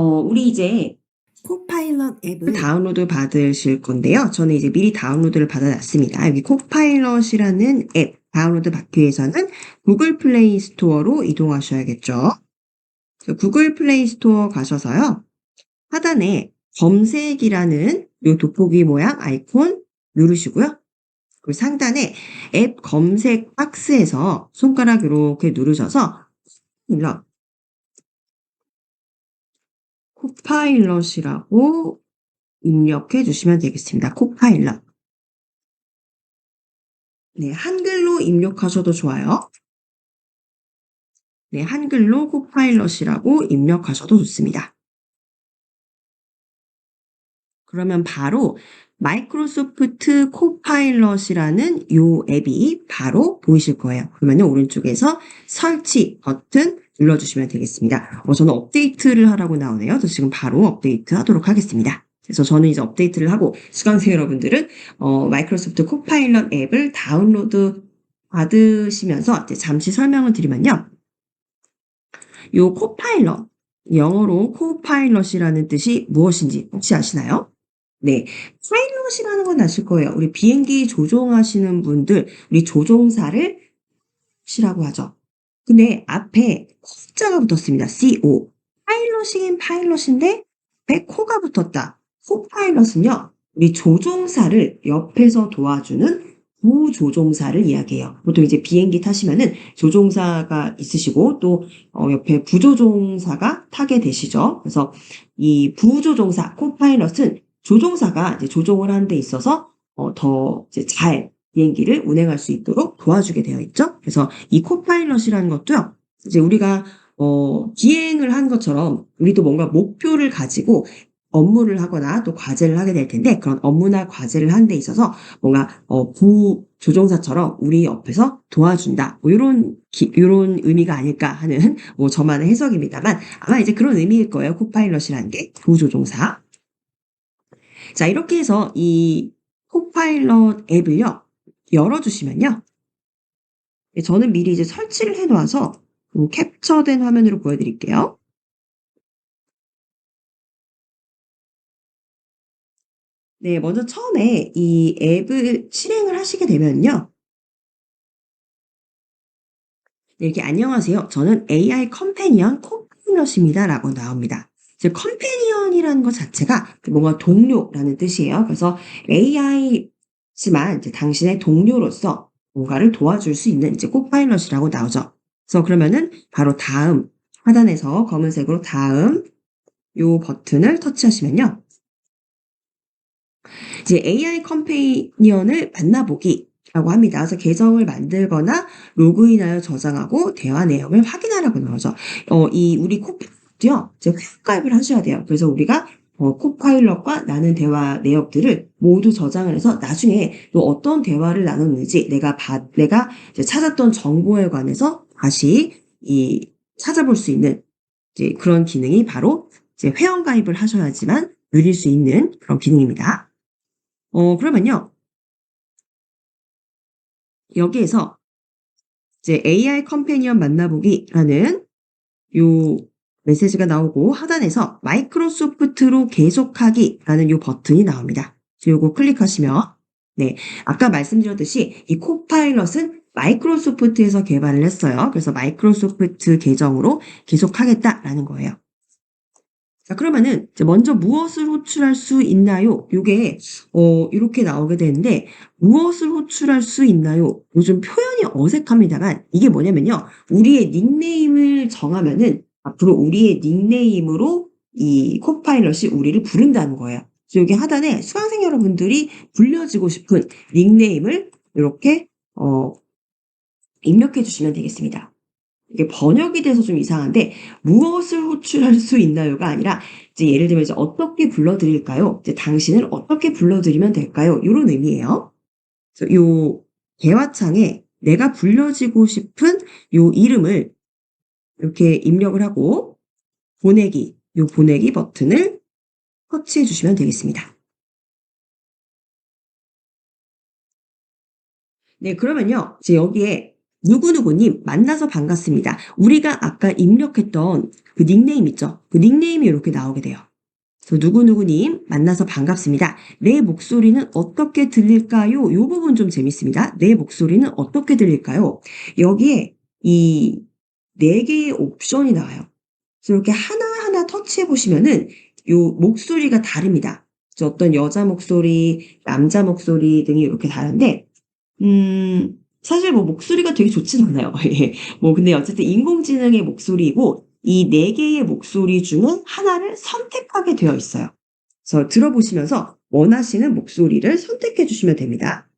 우리 이제 코파일럿 앱을 다운로드 받으실 건데요. 저는 이제 미리 다운로드를 받아놨습니다. 여기 코파일럿이라는 앱 다운로드 받기 위해서는 구글 플레이 스토어로 이동하셔야겠죠. 그래서 구글 플레이 스토어 가셔서요. 하단에 검색이라는 요 돋보기 모양 아이콘 누르시고요. 그리고 상단에 앱 검색 박스에서 손가락 이렇게 누르셔서 코파일럿이라고 입력해 주시면 되겠습니다. 코파일럿. 네, 한글로 입력하셔도 좋아요. 네, 한글로 코파일럿이라고 입력하셔도 좋습니다. 그러면 바로 마이크로소프트 코파일럿이라는 요 앱이 바로 보이실 거예요. 그러면 오른쪽에서 설치 버튼 눌러주시면 되겠습니다. 저는 업데이트를 하라고 나오네요. 그래서 지금 바로 업데이트 하도록 하겠습니다. 그래서 저는 이제 업데이트를 하고 수강생 여러분들은 마이크로소프트 코파일럿 앱을 다운로드 받으시면서 이제 잠시 설명을 드리면요. 요 코파일럿, 영어로 코파일럿이라는 뜻이 무엇인지 혹시 아시나요? 네. 파일럿이라는 건 아실 거예요. 우리 비행기 조종하시는 분들, 우리 조종사를 시라고 하죠. 근데 앞에 코자가 붙었습니다. CO. 파일럿이긴 파일럿인데 앞에 코가 붙었다. 코파일럿은요. 우리 조종사를 옆에서 도와주는 부조종사를 이야기해요. 보통 이제 비행기 타시면은 조종사가 있으시고 또 옆에 부조종사가 타게 되시죠. 그래서 이 부조종사 코파일럿은 조종사가 이제 조종을 하는 데 있어서 더 이제 잘 비행기를 운행할 수 있도록 도와주게 되어 있죠. 그래서 이 코파일럿이라는 것도요. 이제 우리가 비행을 한 것처럼 우리도 뭔가 목표를 가지고 업무를 하거나 또 과제를 하게 될 텐데 그런 업무나 과제를 하는 데 있어서 뭔가 부조종사처럼 우리 옆에서 도와준다. 뭐 요런 의미가 아닐까 하는 뭐 저만의 해석입니다만 아마 이제 그런 의미일 거예요. 코파일럿이라는 게 부조종사. 자, 이렇게 해서 이 코파일럿 앱을요. 열어주시면요. 저는 미리 이제 설치를 해놔서 캡처된 화면으로 보여드릴게요. 네, 먼저 처음에 이 앱을 실행을 하시게 되면요. 네, 이렇게 안녕하세요. 저는 AI 컴패니언 코파일럿입니다. 라고 나옵니다. 즉, 컴패니언이라는 것 자체가 뭔가 동료라는 뜻이에요. 그래서 AI지만 이제 당신의 동료로서 뭔가를 도와줄 수 있는 이제 코파일럿이라고 나오죠. 그래서 그러면은 바로 다음 하단에서 검은색으로 다음 요 버튼을 터치하시면요. 이제 AI 컴패니언을 만나보기라고 합니다. 그래서 계정을 만들거나 로그인하여 저장하고 대화 내용을 확인하라고 나오죠. 이 우리 코파일럿도요. 이제 회원가입을 하셔야 돼요. 그래서 우리가 코파일럿과 나눈 대화 내역들을 모두 저장을 해서 나중에 또 어떤 대화를 나눴는지 내가 이제 찾았던 정보에 관해서 다시 찾아볼 수 있는 이제 그런 기능이 바로 이제 회원가입을 하셔야지만 누릴 수 있는 그런 기능입니다. 그러면요. 여기에서 이제 AI 컴패니언 만나보기라는 요 메시지가 나오고 하단에서 마이크로소프트로 계속하기라는 요 버튼이 나옵니다. 요거 클릭하시면 네, 아까 말씀드렸듯이 이 코파일럿은 마이크로소프트에서 개발을 했어요. 그래서 마이크로소프트 계정으로 계속하겠다라는 거예요. 자, 그러면은 이제 먼저 무엇을 호출할 수 있나요? 요게 이렇게 나오게 되는데 무엇을 호출할 수 있나요? 요즘 표현이 어색합니다만 이게 뭐냐면요. 우리의 닉네임을 정하면은 앞으로 우리의 닉네임으로 이 코파일럿이 우리를 부른다는 거예요. 그래서 여기 하단에 수강생 여러분들이 불려지고 싶은 닉네임을 이렇게 입력해 주시면 되겠습니다. 이게 번역이 돼서 좀 이상한데 무엇을 호출할 수 있나요가 아니라 이제 예를 들면 이제 어떻게 불러드릴까요? 이제 당신을 어떻게 불러드리면 될까요? 이런 의미예요. 그래서 요 대화창에 내가 불려지고 싶은 요 이름을 이렇게 입력을 하고 요 보내기 버튼을 터치해 주시면 되겠습니다. 네, 그러면요. 이제 여기에 누구누구님 만나서 반갑습니다. 우리가 아까 입력했던 그 닉네임 있죠? 그 닉네임이 이렇게 나오게 돼요. 그래서 누구누구님 만나서 반갑습니다. 내 목소리는 어떻게 들릴까요? 이 부분 좀 재밌습니다. 내 목소리는 어떻게 들릴까요? 여기에 이 4개의 옵션이 나와요. 그래서 이렇게 하나하나 터치해 보시면은 요 목소리가 다릅니다. 그래서 어떤 여자 목소리, 남자 목소리 등이 이렇게 다른데 사실 뭐 목소리가 되게 좋진 않아요. 예. 뭐 근데 어쨌든 인공지능의 목소리이고 이 4개의 목소리 중에 하나를 선택하게 되어 있어요. 그래서 들어보시면서 원하시는 목소리를 선택해 주시면 됩니다.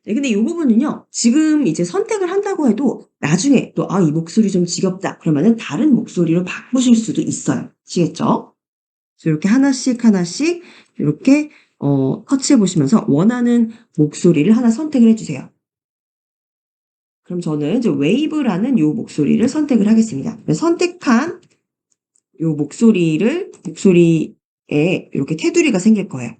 네, 근데 이 부분은요, 지금 이제 선택을 한다고 해도 나중에 또, 이 목소리 좀 지겹다. 그러면은 다른 목소리로 바꾸실 수도 있어요. 아시겠죠? 그래서 이렇게 하나씩 하나씩 이렇게, 터치해 보시면서 원하는 목소리를 하나 선택을 해주세요. 그럼 저는 이제 웨이브라는 요 목소리를 선택을 하겠습니다. 선택한 요 목소리에 이렇게 테두리가 생길 거예요.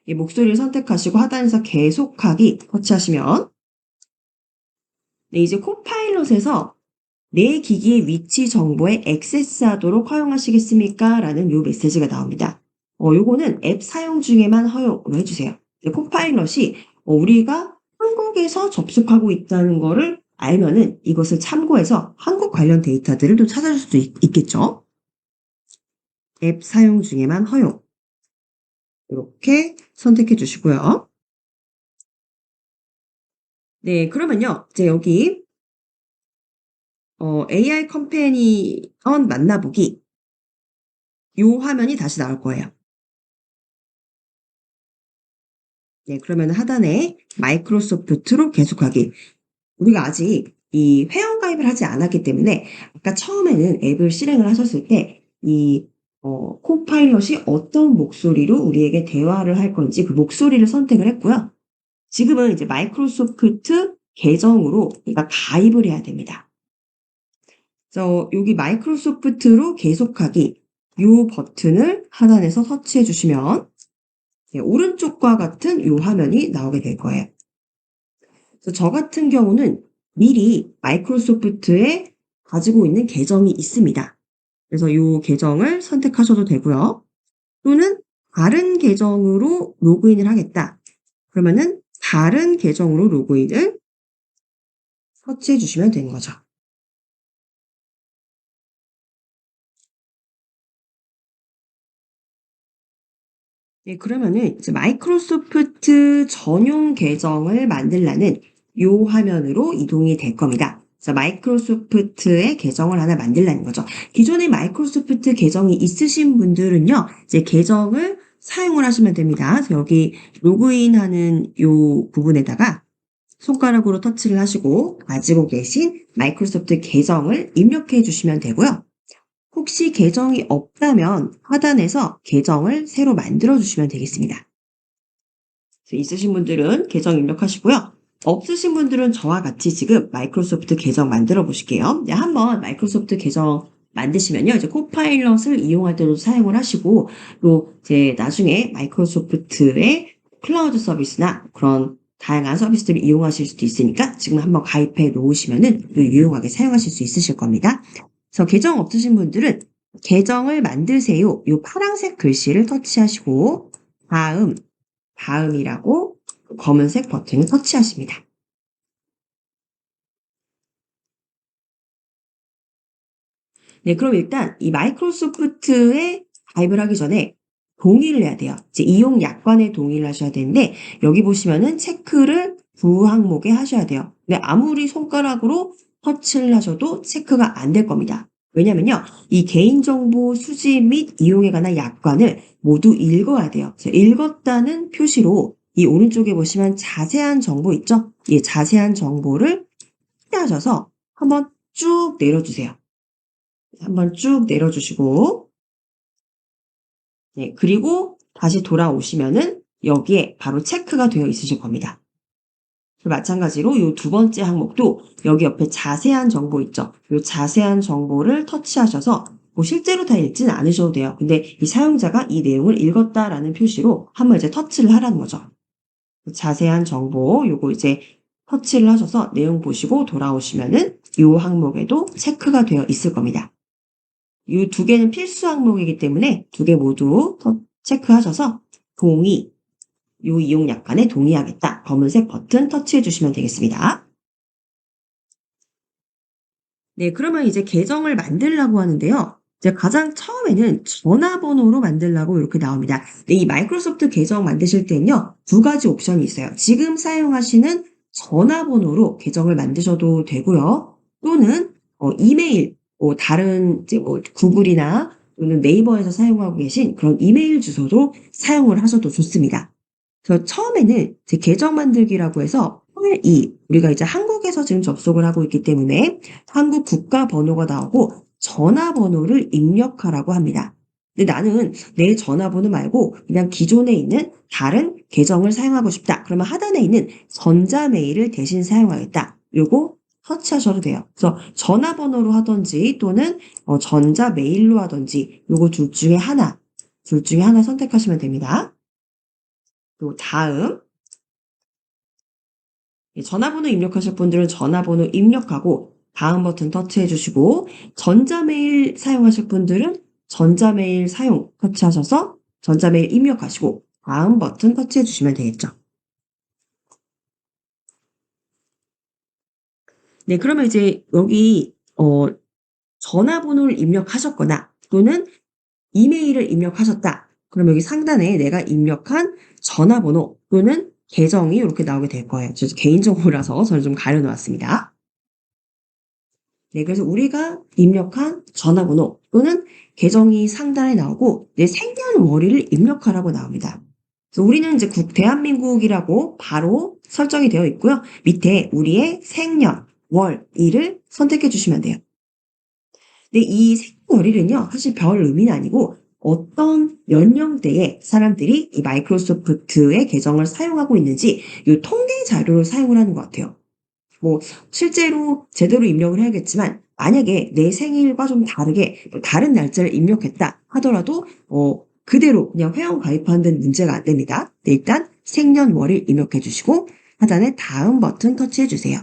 이 목소리를 선택하시고 하단에서 계속하기 터치하시면 네, 이제 코파일럿에서 내 기기의 위치 정보에 액세스하도록 허용하시겠습니까? 라는 요 메시지가 나옵니다. 요거는 앱 사용 중에만 허용으로 해주세요. 코파일럿이 우리가 한국에서 접속하고 있다는 거를 알면은 이것을 참고해서 한국 관련 데이터들을 또 찾아줄 수도 있겠죠. 앱 사용 중에만 허용. 이렇게 선택해 주시고요. 네, 그러면요. 이제 여기 AI 컴패니언 만나보기 요 화면이 다시 나올 거예요. 네, 그러면 하단에 마이크로소프트로 계속하기. 우리가 아직 이 회원가입을 하지 않았기 때문에 아까 처음에는 앱을 실행을 하셨을 때 이 코파일럿이 어떤 목소리로 우리에게 대화를 할 건지 그 목소리를 선택을 했고요. 지금은 이제 마이크로소프트 계정으로 우리가 가입을 해야 됩니다. 그래서 여기 마이크로소프트로 계속하기 요 버튼을 하단에서 터치해 주시면 네, 오른쪽과 같은 요 화면이 나오게 될 거예요. 그래서 저 같은 경우는 미리 마이크로소프트에 가지고 있는 계정이 있습니다. 그래서 이 계정을 선택하셔도 되고요. 또는 다른 계정으로 로그인을 하겠다. 그러면은 다른 계정으로 로그인을 터치해 주시면 되는 거죠. 네, 그러면은 이제 마이크로소프트 전용 계정을 만들라는 요 화면으로 이동이 될 겁니다. 그래서 마이크로소프트의 계정을 하나 만들라는 거죠. 기존에 마이크로소프트 계정이 있으신 분들은요, 이제 계정을 사용을 하시면 됩니다. 그래서 여기 로그인하는 요 부분에다가 손가락으로 터치를 하시고 가지고 계신 마이크로소프트 계정을 입력해 주시면 되고요. 혹시 계정이 없다면 하단에서 계정을 새로 만들어 주시면 되겠습니다. 있으신 분들은 계정 입력하시고요. 없으신 분들은 저와 같이 지금 마이크로소프트 계정 만들어 보실게요. 네, 한번 마이크로소프트 계정 만드시면요. 이제 코파일럿을 이용할 때도 사용을 하시고 또 이제 나중에 마이크로소프트의 클라우드 서비스나 그런 다양한 서비스들을 이용하실 수도 있으니까 지금 한번 가입해 놓으시면은 유용하게 사용하실 수 있으실 겁니다. 그래서 계정 없으신 분들은 계정을 만드세요. 이 파란색 글씨를 터치하시고 다음이라고 검은색 버튼을 터치하십니다. 네, 그럼 일단 이 마이크로소프트에 가입을 하기 전에 동의를 해야 돼요. 이제 이용 약관에 동의를 하셔야 되는데 여기 보시면은 체크를 부 항목에 하셔야 돼요. 근데 아무리 손가락으로 터치를 하셔도 체크가 안 될 겁니다. 왜냐면요. 이 개인정보 수집 및 이용에 관한 약관을 모두 읽어야 돼요. 그래서 읽었다는 표시로 이 오른쪽에 보시면 자세한 정보 있죠? 이 자세한 정보를 확대하셔서 한번 쭉 내려주세요. 한번 쭉 내려주시고 네, 그리고 다시 돌아오시면은 여기에 바로 체크가 되어 있으실 겁니다. 마찬가지로 이 두 번째 항목도 여기 옆에 자세한 정보 있죠? 이 자세한 정보를 터치하셔서 뭐 실제로 다 읽지는 않으셔도 돼요. 근데 이 사용자가 이 내용을 읽었다라는 표시로 한번 이제 터치를 하라는 거죠. 자세한 정보 요거 이제 터치를 하셔서 내용 보시고 돌아오시면은 요 항목에도 체크가 되어 있을 겁니다. 이 두 개는 필수 항목이기 때문에 두 개 모두 체크하셔서 동의, 요 이용 약관에 동의하겠다. 검은색 버튼 터치해 주시면 되겠습니다. 네, 그러면 이제 계정을 만들려고 하는데요. 이제 가장 처음에는 전화번호로 만들라고 이렇게 나옵니다. 네, 이 마이크로소프트 계정 만드실 때는요, 두 가지 옵션이 있어요. 지금 사용하시는 전화번호로 계정을 만드셔도 되고요. 또는 이메일, 다른 이제 구글이나 또는 네이버에서 사용하고 계신 그런 이메일 주소도 사용을 하셔도 좋습니다. 그래서 처음에는 제 계정 만들기라고 해서 펄2 우리가 이제 한국에서 지금 접속을 하고 있기 때문에 한국 국가 번호가 나오고 전화번호를 입력하라고 합니다. 근데 나는 내 전화번호 말고 그냥 기존에 있는 다른 계정을 사용하고 싶다. 그러면 하단에 있는 전자메일을 대신 사용하겠다. 요거 터치하셔도 돼요. 그래서 전화번호로 하든지 또는 전자메일로 하든지 요거 둘 중에 하나 선택하시면 됩니다. 또 다음 전화번호 입력하실 분들은 전화번호 입력하고 다음 버튼 터치해 주시고 전자메일 사용하실 분들은 전자메일 사용 터치하셔서 전자메일 입력하시고 다음 버튼 터치해 주시면 되겠죠. 네, 그러면 이제 여기 전화번호를 입력하셨거나 또는 이메일을 입력하셨다. 그럼 여기 상단에 내가 입력한 전화번호 또는 계정이 이렇게 나오게 될 거예요. 그래서 개인정보라서 저는 좀 가려놓았습니다. 네, 그래서 우리가 입력한 전화번호 또는 계정이 상단에 나오고 내 생년월일을 입력하라고 나옵니다. 그래서 우리는 이제 대한민국이라고 바로 설정이 되어 있고요. 밑에 우리의 생년, 월, 일을 선택해 주시면 돼요. 근데 이 생년월일은요, 사실 별 의미는 아니고 어떤 연령대의 사람들이 이 마이크로소프트의 계정을 사용하고 있는지 이 통계 자료를 사용을 하는 것 같아요. 뭐 실제로 제대로 입력을 해야겠지만 만약에 내 생일과 좀 다르게 다른 날짜를 입력했다 하더라도 그대로 그냥 회원 가입하는 데는 문제가 안 됩니다. 네, 일단 생년월일 입력해 주시고 하단에 다음 버튼 터치해 주세요.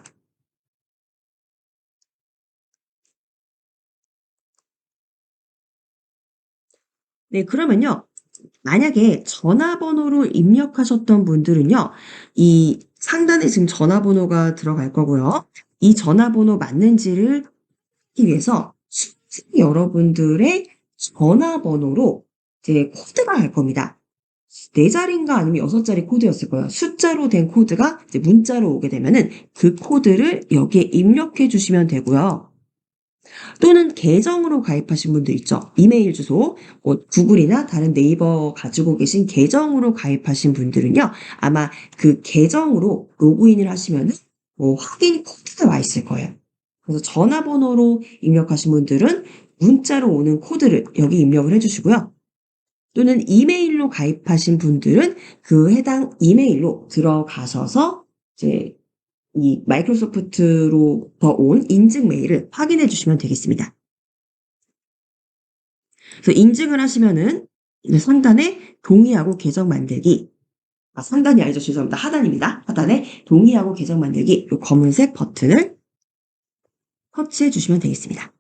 네, 그러면요. 만약에 전화번호로 입력하셨던 분들은요. 이 상단에 지금 전화번호가 들어갈 거고요. 이 전화번호 맞는지를 하기 위해서 여러분들의 전화번호로 이제 코드가 갈 겁니다. 네 자리인가 아니면 여섯 자리 코드였을 거예요. 숫자로 된 코드가 이제 문자로 오게 되면은 그 코드를 여기에 입력해 주시면 되고요. 또는 계정으로 가입하신 분들 있죠. 이메일 주소, 구글이나 다른 네이버 가지고 계신 계정으로 가입하신 분들은요. 아마 그 계정으로 로그인을 하시면은 확인 코드가 와 있을 거예요. 그래서 전화번호로 입력하신 분들은 문자로 오는 코드를 여기 입력을 해주시고요. 또는 이메일로 가입하신 분들은 그 해당 이메일로 들어가셔서 이제 이 마이크로소프트로부터 온 인증 메일을 확인해 주시면 되겠습니다. 그래서 인증을 하시면은 상단에 동의하고 계정 만들기. 상단이 아니죠. 죄송합니다. 하단입니다. 하단에 동의하고 계정 만들기. 이 검은색 버튼을 터치해 주시면 되겠습니다.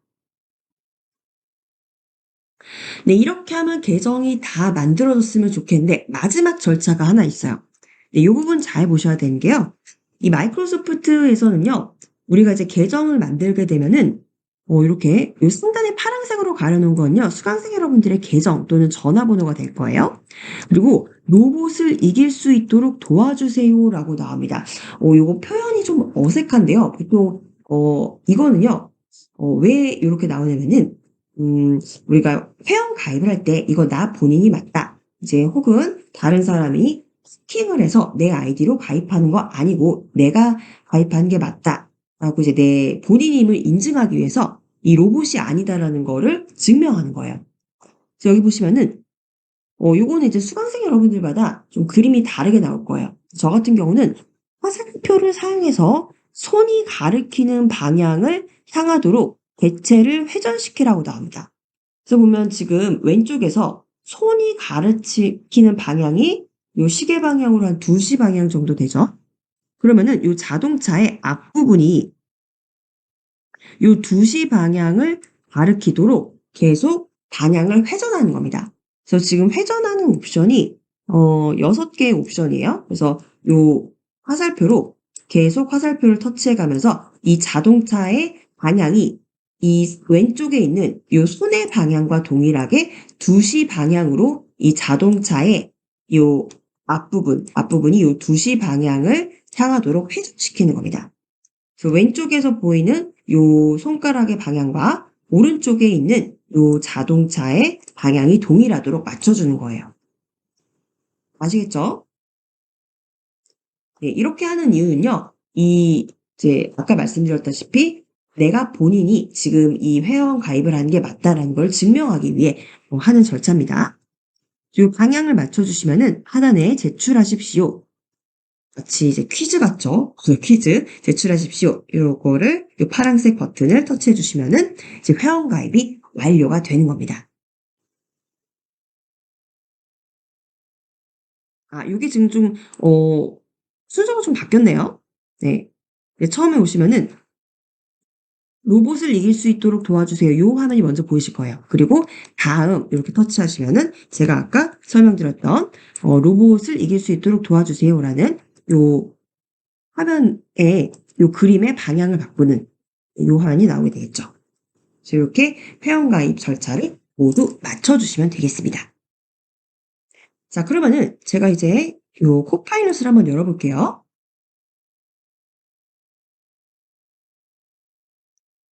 네, 이렇게 하면 계정이 다 만들어졌으면 좋겠는데 마지막 절차가 하나 있어요. 네, 이 부분 잘 보셔야 되는 게요. 이 마이크로소프트에서는요. 우리가 이제 계정을 만들게 되면은 이렇게 이 상단에 파란색으로 가려놓은 건요. 수강생 여러분들의 계정 또는 전화번호가 될 거예요. 그리고 로봇을 이길 수 있도록 도와주세요라고 나옵니다. 요거 표현이 좀 어색한데요. 보통 이거는요. 왜 이렇게 나오냐면은 우리가 회원 가입을 할 때 이거 나 본인이 맞다. 이제 혹은 다른 사람이 해킹을 해서 내 아이디로 가입하는 거 아니고 내가 가입한 게 맞다. 라고 이제 내 본인임을 인증하기 위해서 이 로봇이 아니다라는 거를 증명하는 거예요. 그래서 여기 보시면은 요거는 이제 수강생 여러분들마다 좀 그림이 다르게 나올 거예요. 저 같은 경우는 화살표를 사용해서 손이 가리키는 방향을 향하도록 객체를 회전시키라고 나옵니다. 그래서 보면 지금 왼쪽에서 손이 가리키는 방향이 요 시계 방향으로 한 2시 방향 정도 되죠? 그러면은 요 자동차의 앞부분이 요 2시 방향을 가리키도록 계속 방향을 회전하는 겁니다. 그래서 지금 회전하는 옵션이 6개의 옵션이에요. 그래서 요 화살표로 계속 화살표를 터치해 가면서 이 자동차의 방향이 이 왼쪽에 있는 요 손의 방향과 동일하게 2시 방향으로 이 자동차의 요 앞부분이 요 2시 방향을 향하도록 회전시키는 겁니다. 그래서 왼쪽에서 보이는 요 손가락의 방향과 오른쪽에 있는 요 자동차의 방향이 동일하도록 맞춰주는 거예요. 아시겠죠? 네, 이렇게 하는 이유는요. 이제 아까 말씀드렸다시피 내가 본인이 지금 이 회원 가입을 하는 게 맞다라는 걸 증명하기 위해 하는 절차입니다. 요 방향을 맞춰주시면은 하단에 제출하십시오. 마치 이제 퀴즈 같죠? 그 퀴즈 제출하십시오. 요거를 요 파란색 버튼을 터치해 주시면은 이제 회원 가입이 완료가 되는 겁니다. 요게 지금 좀 순서가 좀 바뀌었네요. 네. 네, 처음에 오시면은 로봇을 이길 수 있도록 도와주세요. 요 화면이 먼저 보이실 거예요. 그리고 다음 이렇게 터치하시면은 제가 아까 설명드렸던 로봇을 이길 수 있도록 도와주세요라는 요 화면에 요 그림의 방향을 바꾸는 요 화면이 나오게 되겠죠. 그래서 이렇게 회원가입 절차를 모두 맞춰주시면 되겠습니다. 자, 그러면은 제가 이제 요 코파일럿을 한번 열어볼게요.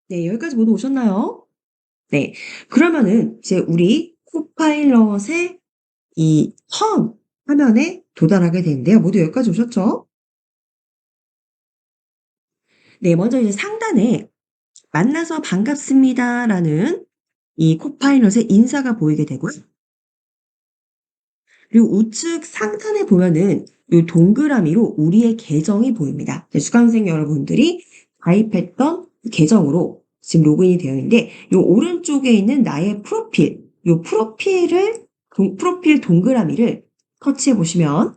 네, 여기까지 모두 오셨나요? 네. 그러면은 이제 우리 코파일럿의 이 처음 화면에 도달하게 되는데요. 모두 여기까지 오셨죠? 네, 먼저 이제 상단에 만나서 반갑습니다라는 이 코파일럿의 인사가 보이게 되고요. 그리고 우측 상단에 보면은 요 동그라미로 우리의 계정이 보입니다. 수강생 여러분들이 가입했던 계정으로 지금 로그인이 되어 있는데 요 오른쪽에 있는 나의 프로필, 요 프로필 동그라미를 터치해 보시면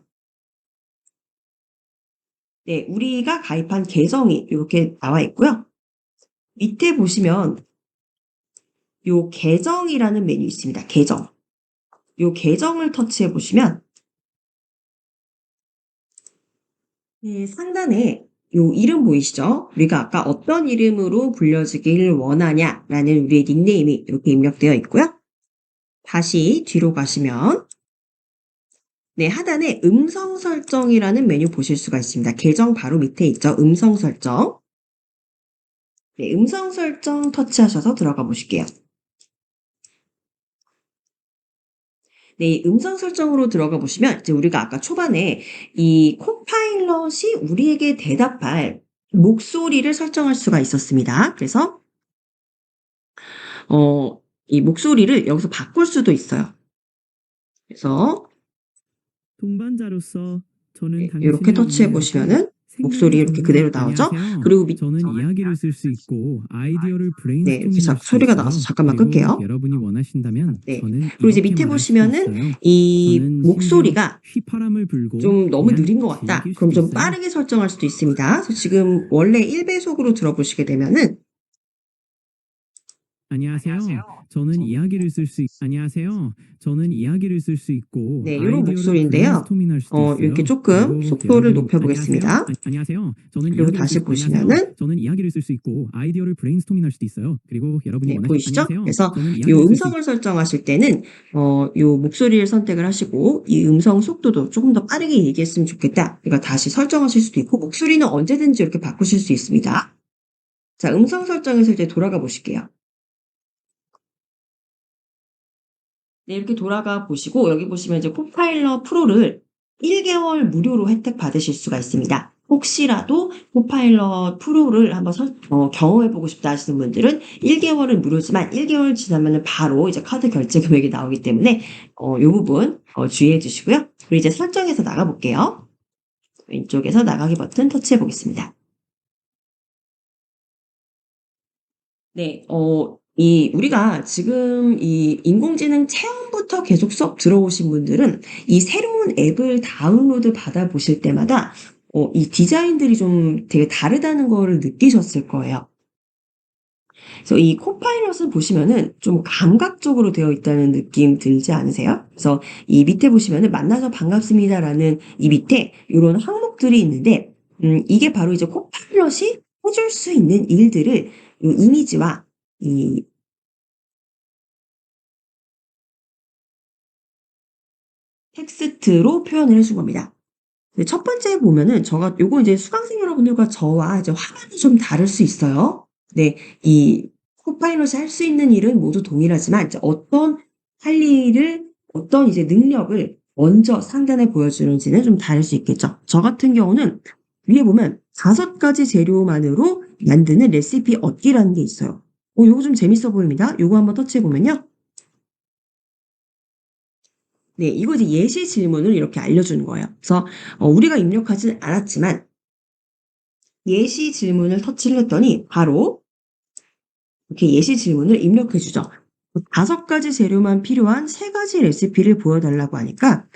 네, 우리가 가입한 계정이 이렇게 나와 있고요. 밑에 보시면 요 계정이라는 메뉴 있습니다. 계정. 요 계정을 터치해 보시면 네, 상단에 요 이름 보이시죠? 우리가 아까 어떤 이름으로 불려지길 원하냐라는 우리의 닉네임이 이렇게 입력되어 있고요. 다시 뒤로 가시면 네, 하단에 음성 설정이라는 메뉴 보실 수가 있습니다. 계정 바로 밑에 있죠. 음성 설정. 네, 음성 설정 터치하셔서 들어가 보실게요. 네, 음성 설정으로 들어가 보시면 이제 우리가 아까 초반에 이 코파일럿이 우리에게 대답할 목소리를 설정할 수가 있었습니다. 그래서 이 목소리를 여기서 바꿀 수도 있어요. 그래서 동반자로서 저는 이렇게 당신을 터치해 이해할 때 보시면은 목소리 생각이 이렇게 정말 그대로 나오죠? 안녕하세요. 그리고 밑 저는 이야기를 쓸 수 있고 아이디어를 네, 이렇게 브레인스토밍할 수 소리가 나와서 있어요. 잠깐만 그리고 끌게요. 여러분이 원하신다면 네. 저는 그리고 이제 이렇게 밑에 말할 수도 보시면은 있어요. 이 저는 심지어 목소리가 휘파람을 불고 좀 너무 그냥 느린 것 같다. 즐길 그럼 수도 좀 있어요. 빠르게 설정할 수도 있습니다. 그래서 지금 원래 1배속으로 들어보시게 되면은 안녕하세요. 저는 이야기를 쓸 수 있고 네, 요런 아이디어를 목소리인데요. 브레인스토밍할 수도 이렇게 있어요. 조금 그리고 속도를 여러분이 높여보겠습니다. 안녕하세요. 저는 그리고 이야기를 다시 쓸 안녕하세요. 보시면은 저는 이야기를 쓸 수 있고 아이디어를 브레인스토밍할 수도 있어요. 그리고 여러분이 네, 보이시죠? 안녕하세요. 그래서 저는 요 이야기를 쓸 수 음성을 설정하실 때는 요 목소리를 선택을 하시고 이 음성 속도도 조금 더 빠르게 얘기했으면 좋겠다. 그러니까 다시 설정하실 수도 있고 목소리는 언제든지 이렇게 바꾸실 수 있습니다. 자, 음성 설정에서 이제 돌아가 보실게요. 네, 이렇게 돌아가 보시고 여기 보시면 이제 코파일럿 프로를 1개월 무료로 혜택 받으실 수가 있습니다. 혹시라도 코파일럿 프로를 한번 경험해보고 싶다 하시는 분들은 1개월은 무료지만 1개월 지나면 바로 이제 카드 결제 금액이 나오기 때문에 이 부분 주의해 주시고요. 그리고 이제 설정에서 나가볼게요. 왼쪽에서 나가기 버튼 터치해 보겠습니다. 네, 우리가 지금 이 인공지능 체험부터 계속 수업 들어오신 분들은 이 새로운 앱을 다운로드 받아보실 때마다 이 디자인들이 좀 되게 다르다는 거를 느끼셨을 거예요. 그래서 이 코파일럿을 보시면은 좀 감각적으로 되어 있다는 느낌 들지 않으세요? 그래서 이 밑에 보시면은 만나서 반갑습니다라는 이 밑에 이런 항목들이 있는데, 이게 바로 이제 코파일럿이 해줄 수 있는 일들을 이 이미지와 이 텍스트로 표현을 해준 겁니다. 첫 번째 보면은 요거 이제 수강생 여러분들과 저와 이제 화면이 좀 다를 수 있어요. 네, 이 코파일럿이 할 수 있는 일은 모두 동일하지만 이제 할 일을 어떤 이제 능력을 먼저 상단에 보여주는지는 좀 다를 수 있겠죠. 저 같은 경우는 위에 보면 5가지 재료만으로 만드는 레시피 얻기라는 게 있어요. 요거 좀 재밌어 보입니다. 요거 한번 터치해 보면요. 네, 이거 이제 예시 질문을 이렇게 알려주는 거예요. 그래서 우리가 입력하진 않았지만 예시 질문을 터치를 했더니 바로 이렇게 예시 질문을 입력해 주죠. 5가지 재료만 필요한 3가지 레시피를 보여달라고 하니까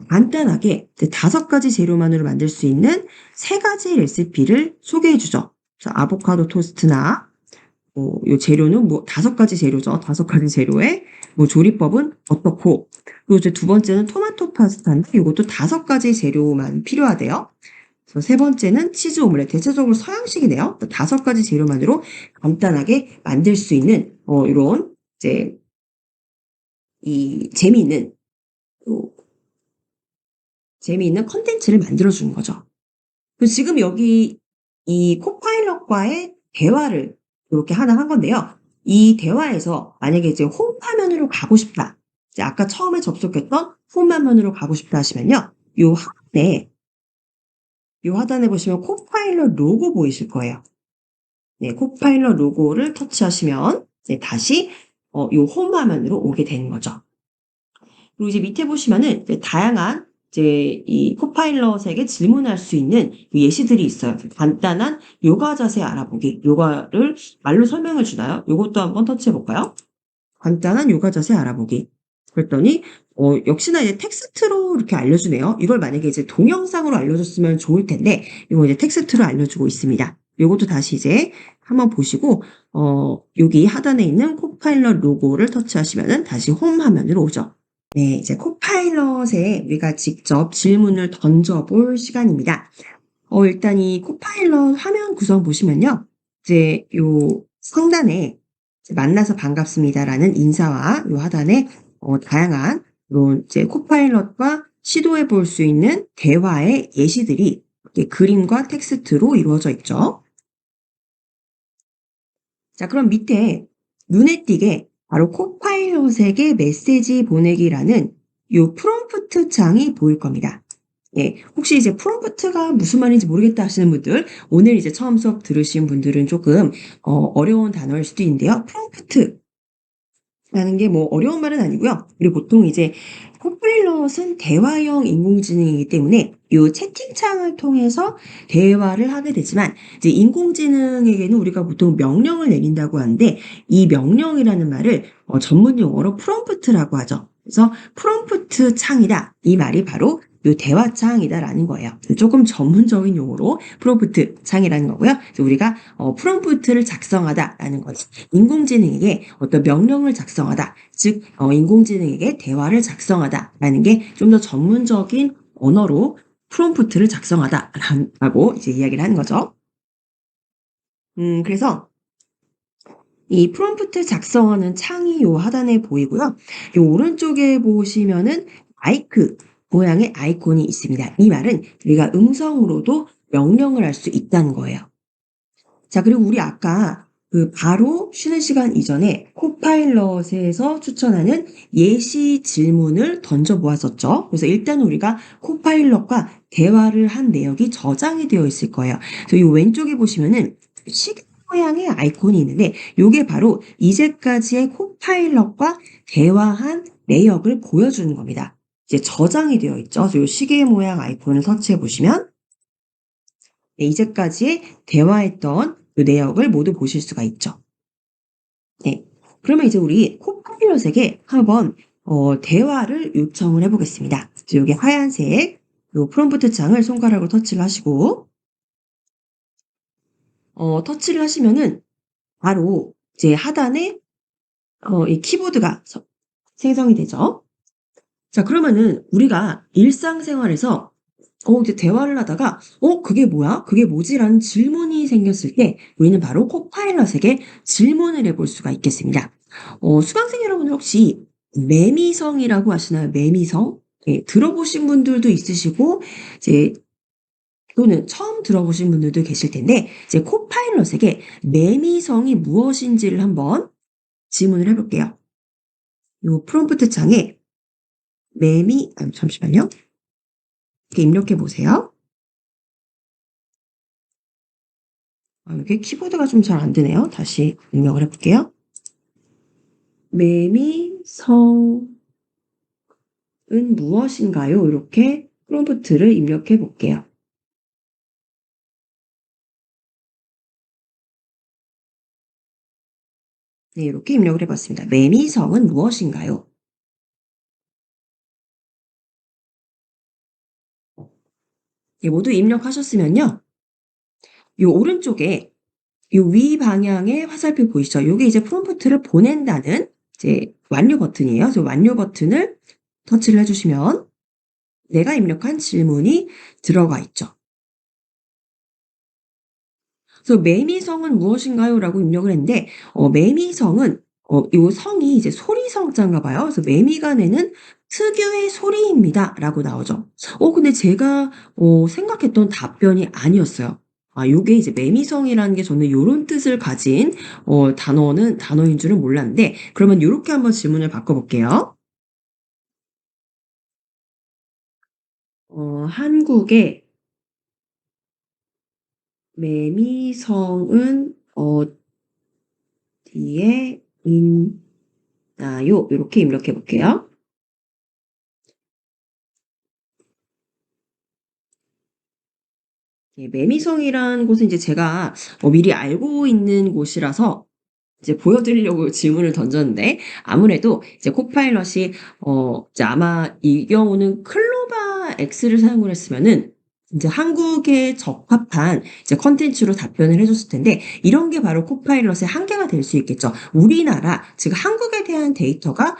간단하게 5가지 재료만으로 만들 수 있는 3가지 레시피를 소개해 주죠. 그래서 아보카도 토스트나 요 재료는 뭐 5가지 재료죠. 5가지 재료에 뭐 조리법은 어떻고, 그리고 이제 두 번째는 토마토 파스타인데 이것도 5가지 재료만 필요하대요. 그래서 세 번째는 치즈 오믈렛. 대체적으로 서양식이네요. 5가지 재료만으로 간단하게 만들 수 있는 이런 이제 이 재미있는 컨텐츠를 만들어 주는 거죠. 그래서 지금 여기 이 코파일럿과의 대화를 이렇게 하나 한 건데요. 이 대화에서 만약에 이제 홈 화면으로 가고 싶다. 이제 아까 처음에 접속했던 홈 화면으로 가고 싶다 하시면요. 요 하단에 보시면 코파일럿 로고 보이실 거예요. 네, 코파일럿 로고를 터치하시면 네, 다시 요 홈 화면으로 오게 되는 거죠. 그리고 이제 밑에 보시면은 이제 다양한 이제 이 코파일럿에게 질문할 수 있는 예시들이 있어요. 간단한 요가 자세 알아보기. 요가를 말로 설명해 주나요? 요것도 한번 터치해 볼까요? 간단한 요가 자세 알아보기. 그랬더니 역시나 이제 텍스트로 이렇게 알려주네요. 이걸 만약에 이제 동영상으로 알려줬으면 좋을 텐데 이거 이제 텍스트로 알려주고 있습니다. 요것도 다시 이제 한번 보시고 여기 하단에 있는 코파일럿 로고를 터치하시면은 다시 홈 화면으로 오죠. 네, 이제 코파일럿에 우리가 직접 질문을 던져볼 시간입니다. 일단 이 코파일럿 화면 구성 보시면요. 이제 요 상단에 이제 만나서 반갑습니다라는 인사와 요 하단에 다양한 이런 이제 코파일럿과 시도해 볼 수 있는 대화의 예시들이 이렇게 그림과 텍스트로 이루어져 있죠. 자, 그럼 밑에 눈에 띄게 바로 코파일럿에게 메시지 보내기라는 요 프롬프트 창이 보일 겁니다. 예, 혹시 이제 프롬프트가 무슨 말인지 모르겠다 하시는 분들, 오늘 이제 처음 수업 들으신 분들은 조금 어려운 단어일 수도 있는데요. 프롬프트 라는 게 뭐 어려운 말은 아니고요. 우리 보통 이제 코파일럿은 대화형 인공지능이기 때문에 요 채팅창을 통해서 대화를 하게 되지만 이제 인공지능에게는 우리가 보통 명령을 내린다고 하는데 이 명령이라는 말을 전문 용어로 프롬프트라고 하죠. 그래서 프롬프트 창이다. 이 말이 바로 요 대화 창이다라는 거예요. 조금 전문적인 용어로 프롬프트 창이라는 거고요. 그래서 우리가 프롬프트를 작성하다라는 거죠. 인공지능에게 어떤 명령을 작성하다. 즉 인공지능에게 대화를 작성하다라는 게 좀 더 전문적인 언어로 프롬프트를 작성하다라고 이제 이야기를 하는 거죠. 그래서 이 프롬프트 작성하는 창이 요 하단에 보이고요. 요 오른쪽에 보시면은 마이크 모양의 아이콘이 있습니다. 이 말은 우리가 음성으로도 명령을 할 수 있다는 거예요. 자, 그리고 우리 아까 바로 쉬는 시간 이전에 코파일럿에서 추천하는 예시 질문을 던져 보았었죠. 그래서 일단 우리가 코파일럿과 대화를 한 내역이 저장이 되어 있을 거예요. 그래서 이 왼쪽에 보시면은 시계 모양의 아이콘이 있는데 이게 바로 이제까지의 코파일럿과 대화한 내역을 보여주는 겁니다. 이제 저장이 되어 있죠. 그래서 이 시계 모양 아이콘을 터치해 보시면 네, 이제까지 대화했던 그 내역을 모두 보실 수가 있죠. 네. 그러면 이제 우리 코파일럿에게 한번 대화를 요청을 해보겠습니다. 여기 하얀색 요 프롬프트 창을 손가락으로 터치를 하시고 터치를 하시면은 바로 이제 하단에 이 키보드가 생성이 되죠. 자, 그러면은 우리가 일상생활에서 이제 대화를 하다가 그게 뭐야? 그게 뭐지? 라는 질문이 생겼을 때 우리는 바로 코파일럿에게 질문을 해볼 수가 있겠습니다. 수강생 여러분 혹시 매미성이라고 아시나요? 매미성? 예, 들어보신 분들도 있으시고 이제 또는 처음 들어보신 분들도 계실 텐데 이제 코파일럿에게 매미성이 무엇인지를 한번 질문을 해볼게요. 요 프롬프트 창에 잠시만요. 이렇게 입력해 보세요. 이게 키보드가 좀 잘 안 되네요. 다시 입력을 해볼게요. 매미성은 무엇인가요? 이렇게 프롬프트를 입력해 볼게요. 네, 이렇게 입력을 해봤습니다. 매미성은 무엇인가요? 네, 모두 입력하셨으면요. 요 오른쪽에 요 위 방향의 화살표 보이시죠? 요게 이제 프롬프트를 보낸다는 이제 완료 버튼이에요. 그래서 완료 버튼을 터치를 해주시면 내가 입력한 질문이 들어가 있죠. 그래서 매미성은 무엇인가요? 라고 입력을 했는데, 매미성은, 요 성이 이제 소리성자인가 봐요. 그래서 매미가 내는 특유의 소리입니다. 라고 나오죠. 근데 제가, 생각했던 답변이 아니었어요. 요게 이제 매미성이라는 게 저는 요런 뜻을 가진, 단어인 줄은 몰랐는데, 그러면 요렇게 한번 질문을 바꿔볼게요. 한국의 매미성은 어디에 있나요? 이렇게 입력해 볼게요. 예, 매미성이란 곳은 이제 제가 미리 알고 있는 곳이라서 이제 보여드리려고 질문을 던졌는데 아무래도 이제 코파일럿이 이제 아마 이 경우는 클로바 X를 사용을 했으면은 이제 한국에 적합한 이제 컨텐츠로 답변을 해줬을 텐데 이런 게 바로 코파일럿의 한계가 될 수 있겠죠. 우리나라 즉 한국에 대한 데이터가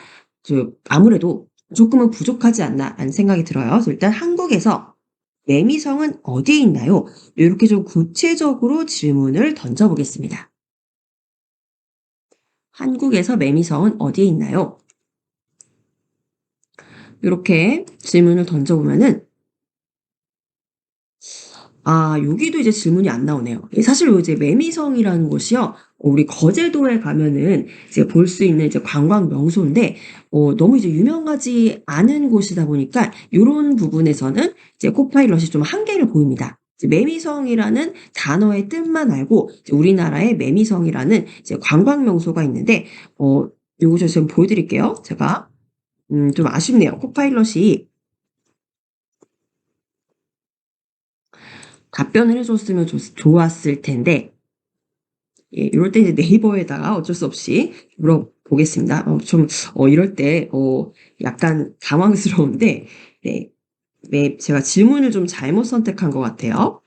아무래도 조금은 부족하지 않나라는 생각이 들어요. 그래서 일단 한국에서 매미성은 어디에 있나요? 이렇게 좀 구체적으로 질문을 던져보겠습니다. 한국에서 매미성은 어디에 있나요? 이렇게 질문을 던져보면은 여기도 이제 질문이 안 나오네요. 사실 이제 매미성이라는 곳이요. 우리 거제도에 가면은 이제 볼 수 있는 이제 관광 명소인데, 너무 이제 유명하지 않은 곳이다 보니까 이런 부분에서는 이제 코파일럿이 좀 한계를 보입니다. 이제 매미성이라는 단어의 뜻만 알고 이제 우리나라의 매미성이라는 이제 관광 명소가 있는데, 요거 제가 지금 보여드릴게요. 제가 좀 아쉽네요. 코파일럿이 답변을 해줬으면 좋았을 텐데, 예, 이럴 때 이제 네이버에다가 어쩔 수 없이 물어보겠습니다. 이럴 때, 약간 당황스러운데, 네, 제가 질문을 좀 잘못 선택한 것 같아요.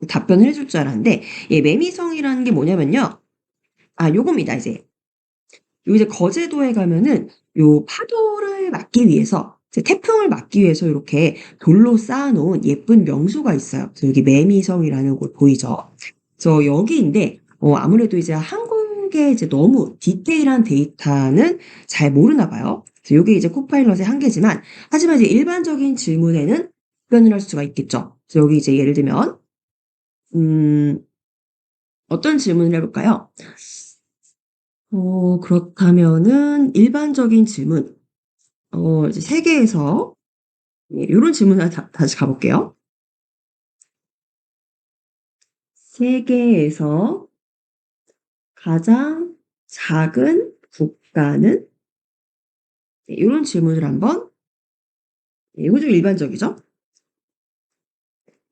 답변을 해줄 줄 알았는데, 예, 매미성이라는 게 뭐냐면요. 요겁니다, 이제. 요 이제 거제도에 가면은 요 파도를 막기 위해서 이제 태풍을 막기 위해서 이렇게 돌로 쌓아놓은 예쁜 명소가 있어요. 그래서 여기 매미성이라는 곳 보이죠? 그래서 여기인데 아무래도 이제 한국에 이제 너무 디테일한 데이터는 잘 모르나 봐요. 그래서 요게 이제 코파일럿의 한계지만 하지만 이제 일반적인 질문에는 답변을 할 수가 있겠죠. 그래서 여기 이제 예를 들면 어떤 질문을 해볼까요? 그렇다면은 일반적인 질문, 이제 세계에서 예, 요런 질문을 다시 가볼게요. 세계에서 가장 작은 국가는? 네, 요런 질문을 한번 이거 좀 일반적이죠?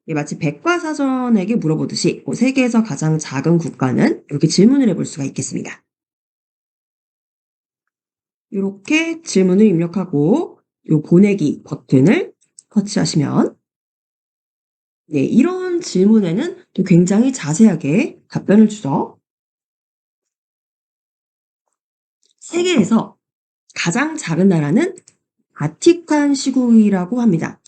예, 마치 백과사전에게 물어보듯이 세계에서 가장 작은 국가는 이렇게 질문을 해볼 수가 있겠습니다. 이렇게 질문을 입력하고 요 보내기 버튼을 터치하시면 네, 이런 질문에는 또 굉장히 자세하게 답변을 주죠. 세계에서 가장 작은 나라는 바티칸 시국이라고 합니다.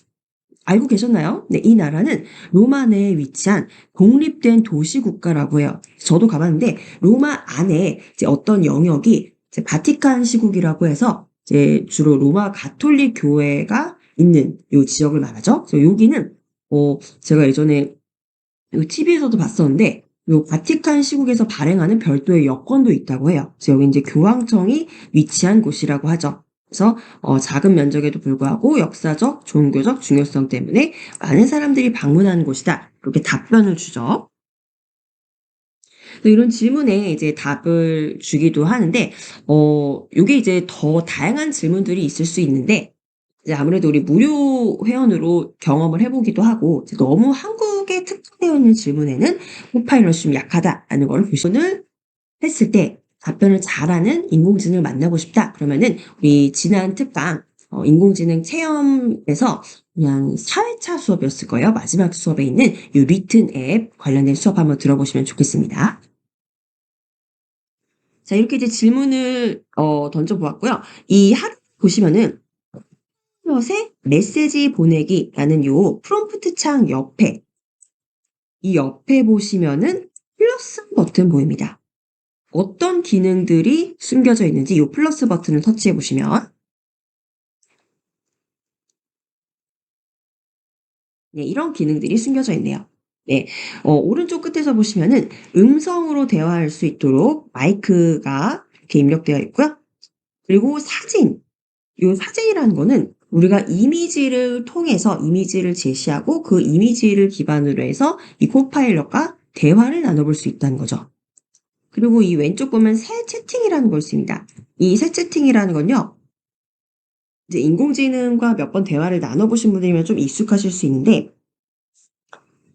알고 계셨나요? 네, 이 나라는 로마 내에 위치한 독립된 도시 국가라고 해요. 저도 가봤는데 로마 안에 이제 어떤 영역이 이제 바티칸 시국이라고 해서 이제 주로 로마 가톨릭 교회가 있는 요 지역을 말하죠. 그래서 여기는 제가 예전에 요 TV에서도 봤었는데 요 바티칸 시국에서 발행하는 별도의 여권도 있다고 해요. 그래서 여기 이제 교황청이 위치한 곳이라고 하죠. 그래서 작은 면적에도 불구하고 역사적, 종교적 중요성 때문에 많은 사람들이 방문하는 곳이다. 이렇게 답변을 주죠. 이런 질문에 이제 답을 주기도 하는데, 요게 이제 더 다양한 질문들이 있을 수 있는데, 이제 아무래도 우리 무료 회원으로 경험을 해보기도 하고, 이제 너무 한국에 특화되어 있는 질문에는 코파일럿이 좀 약하다라는 걸 보시을 했을 때 답변을 잘하는 인공지능을 만나고 싶다. 그러면은 우리 지난 특강 인공지능 체험에서 그냥 4회차 수업이었을 거예요. 마지막 수업에 있는 이 리튼 앱 관련된 수업 한번 들어보시면 좋겠습니다. 자, 이렇게 이제 질문을 던져보았고요. 이 하루 보시면은 플롯의 메시지 보내기라는 요 프롬프트 창 옆에 이 옆에 보시면은 플러스 버튼 보입니다. 어떤 기능들이 숨겨져 있는지 이 플러스 버튼을 터치해 보시면 네, 이런 기능들이 숨겨져 있네요. 네, 오른쪽 끝에서 보시면은 음성으로 대화할 수 있도록 마이크가 이렇게 입력되어 있고요. 그리고 사진, 이 사진이라는 거는 우리가 이미지를 통해서 이미지를 제시하고 그 이미지를 기반으로 해서 이 코파일럿과 대화를 나눠볼 수 있다는 거죠. 그리고 이 왼쪽 보면 새 채팅이라는 걸 있습니다. 이 새 채팅이라는 건요. 이제 인공지능과 몇 번 대화를 나눠보신 분들이면 좀 익숙하실 수 있는데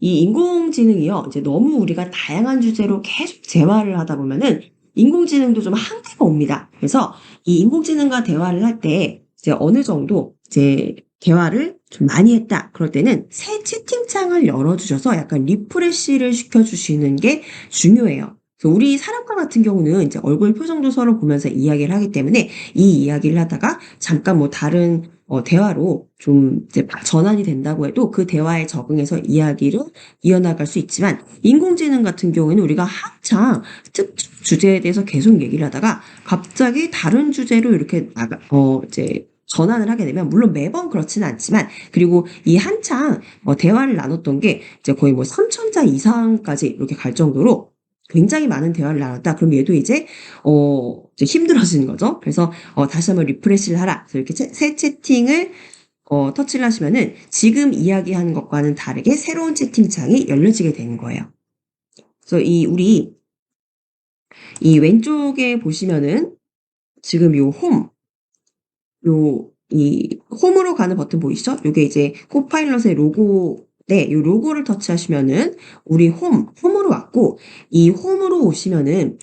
이 인공지능이요. 이제 너무 우리가 다양한 주제로 계속 대화를 하다 보면은 인공지능도 좀 한계가 옵니다. 그래서 이 인공지능과 대화를 할 때 이제 어느 정도 이제 대화를 좀 많이 했다. 그럴 때는 새 채팅창을 열어주셔서 약간 리프레시를 시켜주시는 게 중요해요. 그래서 우리 사람과 같은 경우는 이제 얼굴 표정도 서로 보면서 이야기를 하기 때문에 이 이야기를 하다가 잠깐 뭐 다른 대화로 좀 이제 전환이 된다고 해도 그 대화에 적응해서 이야기를 이어나갈 수 있지만 인공지능 같은 경우에는 우리가 한창 특정 주제에 대해서 계속 얘기를 하다가 갑자기 다른 주제로 이렇게 이제 전환을 하게 되면 물론 매번 그렇지는 않지만 그리고 이 한창 대화를 나눴던 게 이제 거의 뭐 3,000자 이상까지 이렇게 갈 정도로 굉장히 많은 대화를 나눴다. 그럼 얘도 이제 이제 힘들어지는 거죠. 그래서 다시 한번 리프레시를 하라. 그래서 이렇게 새 채팅을 터치를 하시면은 지금 이야기하는 것과는 다르게 새로운 채팅창이 열려지게 되는 거예요. 그래서 우리 이 왼쪽에 보시면은 지금 이 홈으로 가는 버튼 보이시죠? 요게 이제 코파일럿의 로고인데 요 로고를 터치하시면은 우리 홈으로 왔고 이 홈으로 오시면은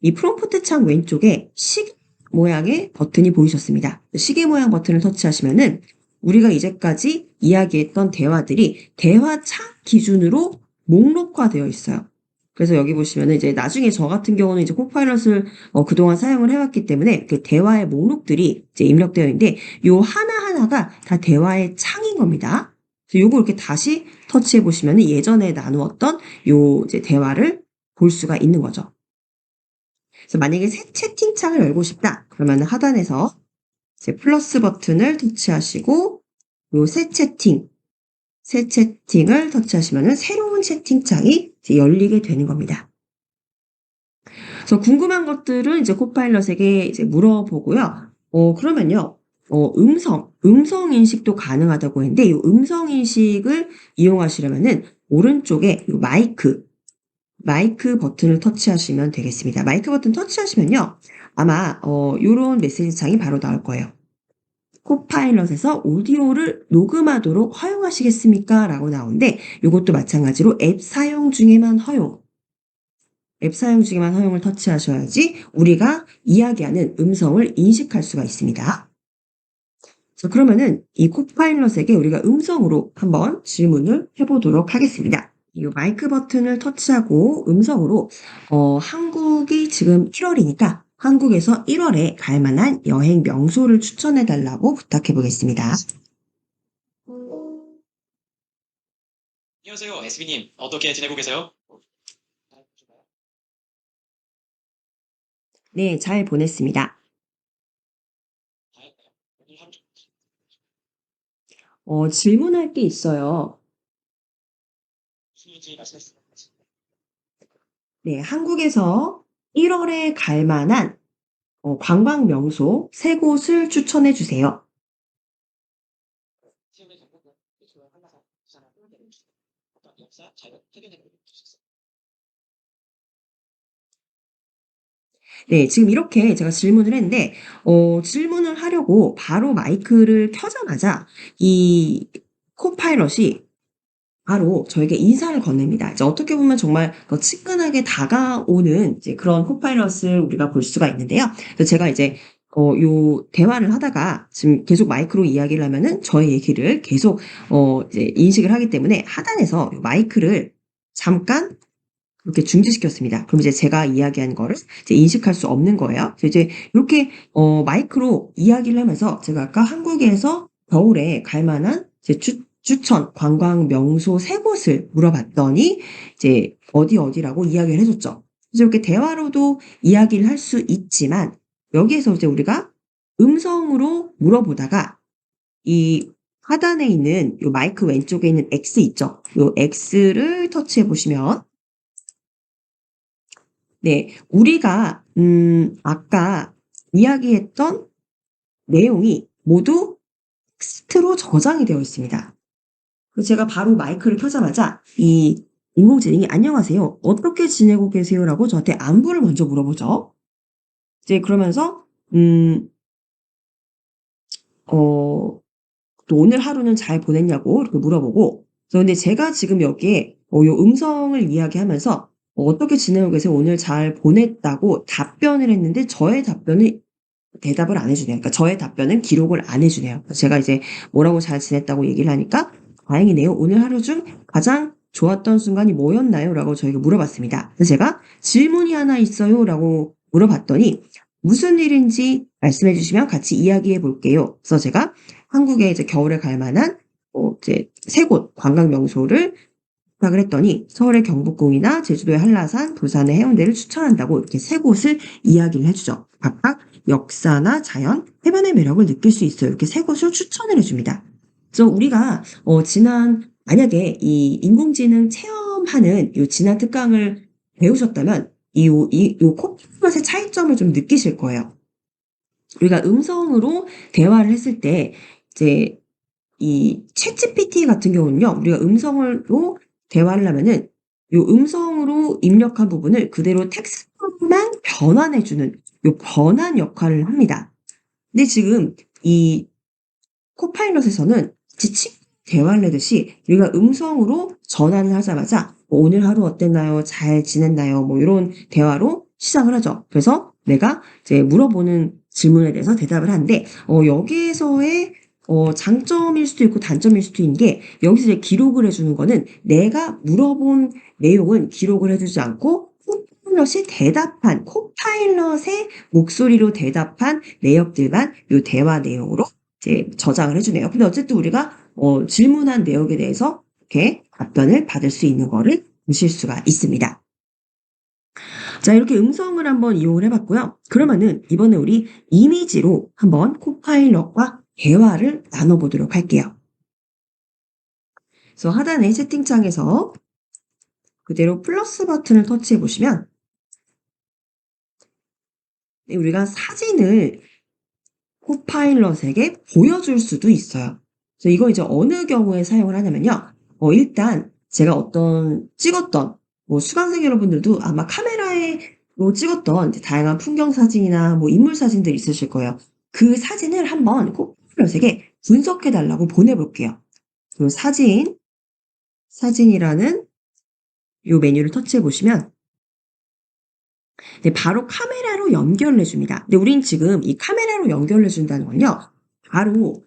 이 프롬프트 창 왼쪽에 시계 모양의 버튼이 보이셨습니다. 시계 모양 버튼을 터치하시면은 우리가 이제까지 이야기했던 대화들이 대화 창 기준으로 목록화되어 있어요. 그래서 여기 보시면은 이제 나중에 저 같은 경우는 이제 코파일럿을 그동안 사용을 해왔기 때문에 그 대화의 목록들이 이제 입력되어 있는데 요 하나하나가 다 대화의 창인 겁니다. 그래서 요거 이렇게 다시 터치해 보시면은 예전에 나누었던 요 이제 대화를 볼 수가 있는 거죠. 그래서 만약에 새 채팅창을 열고 싶다. 그러면 하단에서 이제 플러스 버튼을 터치하시고 요 새 채팅을 터치하시면은 새로운 채팅창이 이제 열리게 되는 겁니다. 그래서 궁금한 것들은 이제 코파일럿에게 이제 물어보고요. 그러면요. 음성 인식도 가능하다고 했는데 이 음성 인식을 이용하시려면은 오른쪽에 이 마이크 버튼을 터치하시면 되겠습니다. 마이크 버튼 터치하시면요. 아마 요런 메시지 창이 바로 나올 거예요. 코파일럿에서 오디오를 녹음하도록 허용하시겠습니까? 라고 나오는데 이것도 마찬가지로 앱 사용 중에만 허용. 앱 사용 중에만 허용을 터치하셔야지 우리가 이야기하는 음성을 인식할 수가 있습니다. 자, 그러면은 이 코파일럿에게 우리가 음성으로 한번 질문을 해보도록 하겠습니다. 이 마이크 버튼을 터치하고 음성으로 한국이 지금 1월이니까 한국에서 1월에 갈 만한 여행 명소를 추천해 달라고 부탁해 보겠습니다. 안녕하세요, SB님. 어떻게 지내고 계세요? 네, 잘 보냈습니다. 오늘 하루 질문할 게 있어요. 무슨 일인지 말씀해 주세요. 네, 한국에서 1월에 갈 만한 관광 명소 3곳을 추천해 주세요. 시험에 경북은 조용 한라산, 부산을 홍대를 주세요. 어떤 역사, 자연, 해변에 보여줄 수 있어요. 네, 지금 이렇게 제가 질문을 했는데, 질문을 하려고 바로 마이크를 켜자마자 이 코파일럿이 바로 저에게 인사를 건넵니다. 이제 어떻게 보면 정말 더 친근하게 다가오는 이제 그런 코파일럿을 우리가 볼 수가 있는데요. 그래서 제가 이제 요 대화를 하다가 지금 계속 마이크로 이야기를 하면은 저의 얘기를 계속 이제 인식을 하기 때문에 하단에서 요 마이크를 잠깐 이렇게 중지시켰습니다. 그럼 이제 제가 이야기한 거를 이제 인식할 수 없는 거예요. 그래서 이제 이렇게 마이크로 이야기를 하면서 제가 아까 한국에서 겨울에 갈 만한 이제 추천 관광 명소 3곳을 물어봤더니 이제 어디라고 이야기를 해줬죠. 그래서 이렇게 대화로도 이야기를 할 수 있지만 여기에서 이제 우리가 음성으로 물어보다가 이 하단에 있는 요 마이크 왼쪽에 있는 X 있죠. 요 X를 터치해 보시면 네, 우리가 아까 이야기했던 내용이 모두 텍스트로 저장이 되어 있습니다. 그래서 제가 바로 마이크를 켜자마자 이 인공지능이 안녕하세요. 어떻게 지내고 계세요라고 저한테 안부를 먼저 물어보죠. 이제 그러면서 어, 또 오늘 하루는 잘 보냈냐고 이렇게 물어보고 그래서 근데 제가 지금 여기에 요 음성을 이야기하면서 어떻게 지내고 계세요? 오늘 잘 보냈다고 답변을 했는데 저의 답변은 대답을 안 해주네요. 그러니까 저의 답변은 기록을 안 해주네요. 그래서 제가 이제 뭐라고 잘 지냈다고 얘기를 하니까 다행이네요. 오늘 하루 중 가장 좋았던 순간이 뭐였나요? 라고 저에게 물어봤습니다. 그래서 제가 질문이 하나 있어요. 라고 물어봤더니 무슨 일인지 말씀해 주시면 같이 이야기해 볼게요. 그래서 제가 한국에 이제 겨울에 갈 만한 이제 3곳 관광 명소를 부탁을 했더니 서울의 경복궁이나 제주도의 한라산, 부산의 해운대를 추천한다고 이렇게 3곳을 이야기를 해주죠. 각각 역사나 자연, 해변의 매력을 느낄 수 있어요. 이렇게 3곳을 추천을 해줍니다. 그래서 우리가 만약에 이 인공지능 체험하는 요 지난 특강을 배우셨다면 요 코피맛의 차이점을 좀 느끼실 거예요. 우리가 음성으로 대화를 했을 때 이제 이 챗GPT 같은 경우는요. 우리가 음성으로 대화를 하면은 요 음성으로 입력한 부분을 그대로 텍스트로만 변환해 주는 요 변환 역할을 합니다. 근데 지금 이 코파일럿에서는 지치 대화를 하듯이 우리가 음성으로 전환을 하자마자 오늘 하루 어땠나요? 잘 지냈나요? 뭐 이런 대화로 시작을 하죠. 그래서 내가 이제 물어보는 질문에 대해서 대답을 하는데 여기에서의 장점일 수도 있고 단점일 수도 있는 게 여기서 이제 기록을 해주는 거는 내가 물어본 내용은 기록을 해주지 않고 코파일럿의 목소리로 대답한 내역들만 요 대화 내용으로 이제 저장을 해주네요. 근데 어쨌든 우리가 질문한 내역에 대해서 이렇게 답변을 받을 수 있는 거를 보실 수가 있습니다. 자, 이렇게 음성을 한번 이용을 해봤고요. 그러면은 이번에 우리 이미지로 한번 코파일럿과 대화를 나눠보도록 할게요. 그래서 하단의 채팅창에서 그대로 플러스 버튼을 터치해 보시면 우리가 사진을 코파일럿에게 보여줄 수도 있어요. 그래서 이거 이제 어느 경우에 사용을 하냐면요. 일단 제가 어떤 찍었던 수강생 여러분들도 아마 카메라로 찍었던 이제 다양한 풍경 사진이나 인물 사진들 있으실 거예요. 그 사진을 한번 코파일럿에게 분석해 달라고 보내볼게요. 그 사진이라는 요 메뉴를 터치해 보시면 네, 바로 카메라로 연결을 해줍니다. 근데 우린 지금 이 카메라로 연결해 준다는 건요. 바로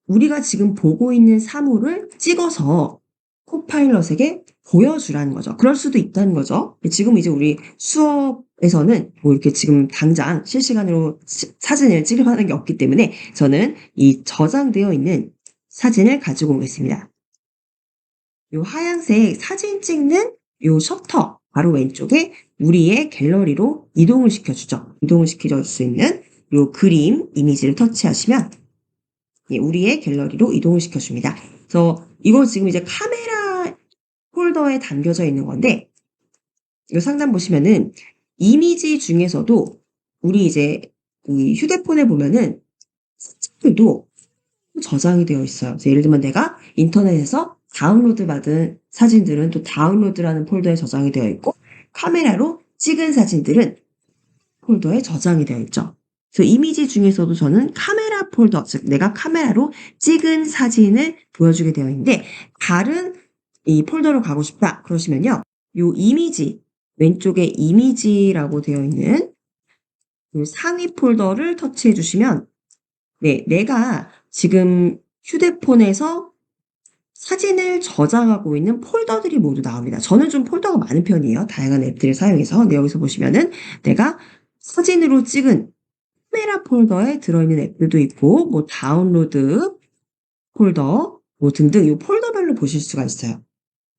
우리가 지금 보고 있는 사물을 찍어서 코파일럿에게 보여주라는 거죠. 그럴 수도 있다는 거죠. 지금 이제 우리 수업에서는 뭐 이렇게 지금 당장 실시간으로 사진을 찍으려는 게 없기 때문에 저는 이 저장되어 있는 사진을 가지고 오겠습니다. 요 하얀색 사진 찍는 요 셔터 바로 왼쪽에 우리의 갤러리로 이동을 시켜주죠. 이동을 시켜줄 수 있는 요 그림 이미지를 터치하시면 예, 우리의 갤러리로 이동을 시켜줍니다. 그래서 이거 지금 이제 카메라 폴더에 담겨져 있는 건데 이 상단 보시면은 이미지 중에서도 우리 이제 이 휴대폰에 보면은 사진들도 저장이 되어 있어요. 그래서 예를 들면 내가 인터넷에서 다운로드 받은 사진들은 또 다운로드라는 폴더에 저장이 되어 있고 카메라로 찍은 사진들은 폴더에 저장이 되어 있죠. 그래서 이미지 중에서도 저는 카메라 폴더, 즉 내가 카메라로 찍은 사진을 보여주게 되어 있는데 다른 이 폴더로 가고 싶다 그러시면요. 요 이미지, 왼쪽에 이미지라고 되어 있는 요 상위 폴더를 터치해 주시면 네, 내가 지금 휴대폰에서 사진을 저장하고 있는 폴더들이 모두 나옵니다. 저는 좀 폴더가 많은 편이에요. 다양한 앱들을 사용해서. 근데 여기서 보시면은 내가 사진으로 찍은 카메라 폴더에 들어있는 앱들도 있고, 뭐 다운로드 폴더, 뭐 등등 이 폴더별로 보실 수가 있어요.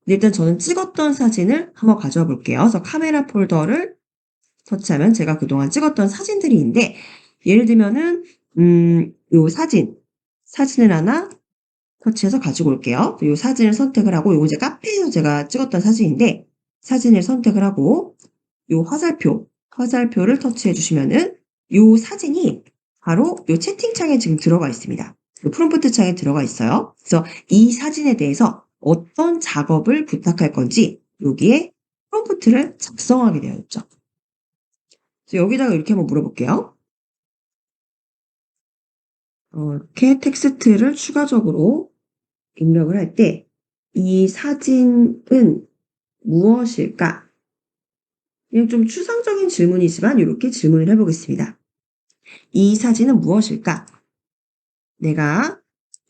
근데 일단 저는 찍었던 사진을 한번 가져와 볼게요. 그래서 카메라 폴더를 터치하면 제가 그동안 찍었던 사진들이 있는데, 예를 들면은, 요 사진을 하나 터치해서 가지고 올게요. 이 사진을 선택을 하고, 요거 이제 카페에서 제가 찍었던 사진인데, 사진을 선택을 하고, 요 화살표를 터치해 주시면은, 요 사진이 바로 요 채팅창에 지금 들어가 있습니다. 요 프롬프트 창에 들어가 있어요. 그래서 이 사진에 대해서 어떤 작업을 부탁할 건지, 여기에 프롬프트를 작성하게 되어 있죠. 그래서 여기다가 이렇게 한번 물어볼게요. 이렇게 텍스트를 추가적으로 입력을 할 때, 이 사진은 무엇일까? 그냥 좀 추상적인 질문이지만 이렇게 질문을 해보겠습니다. 이 사진은 무엇일까? 내가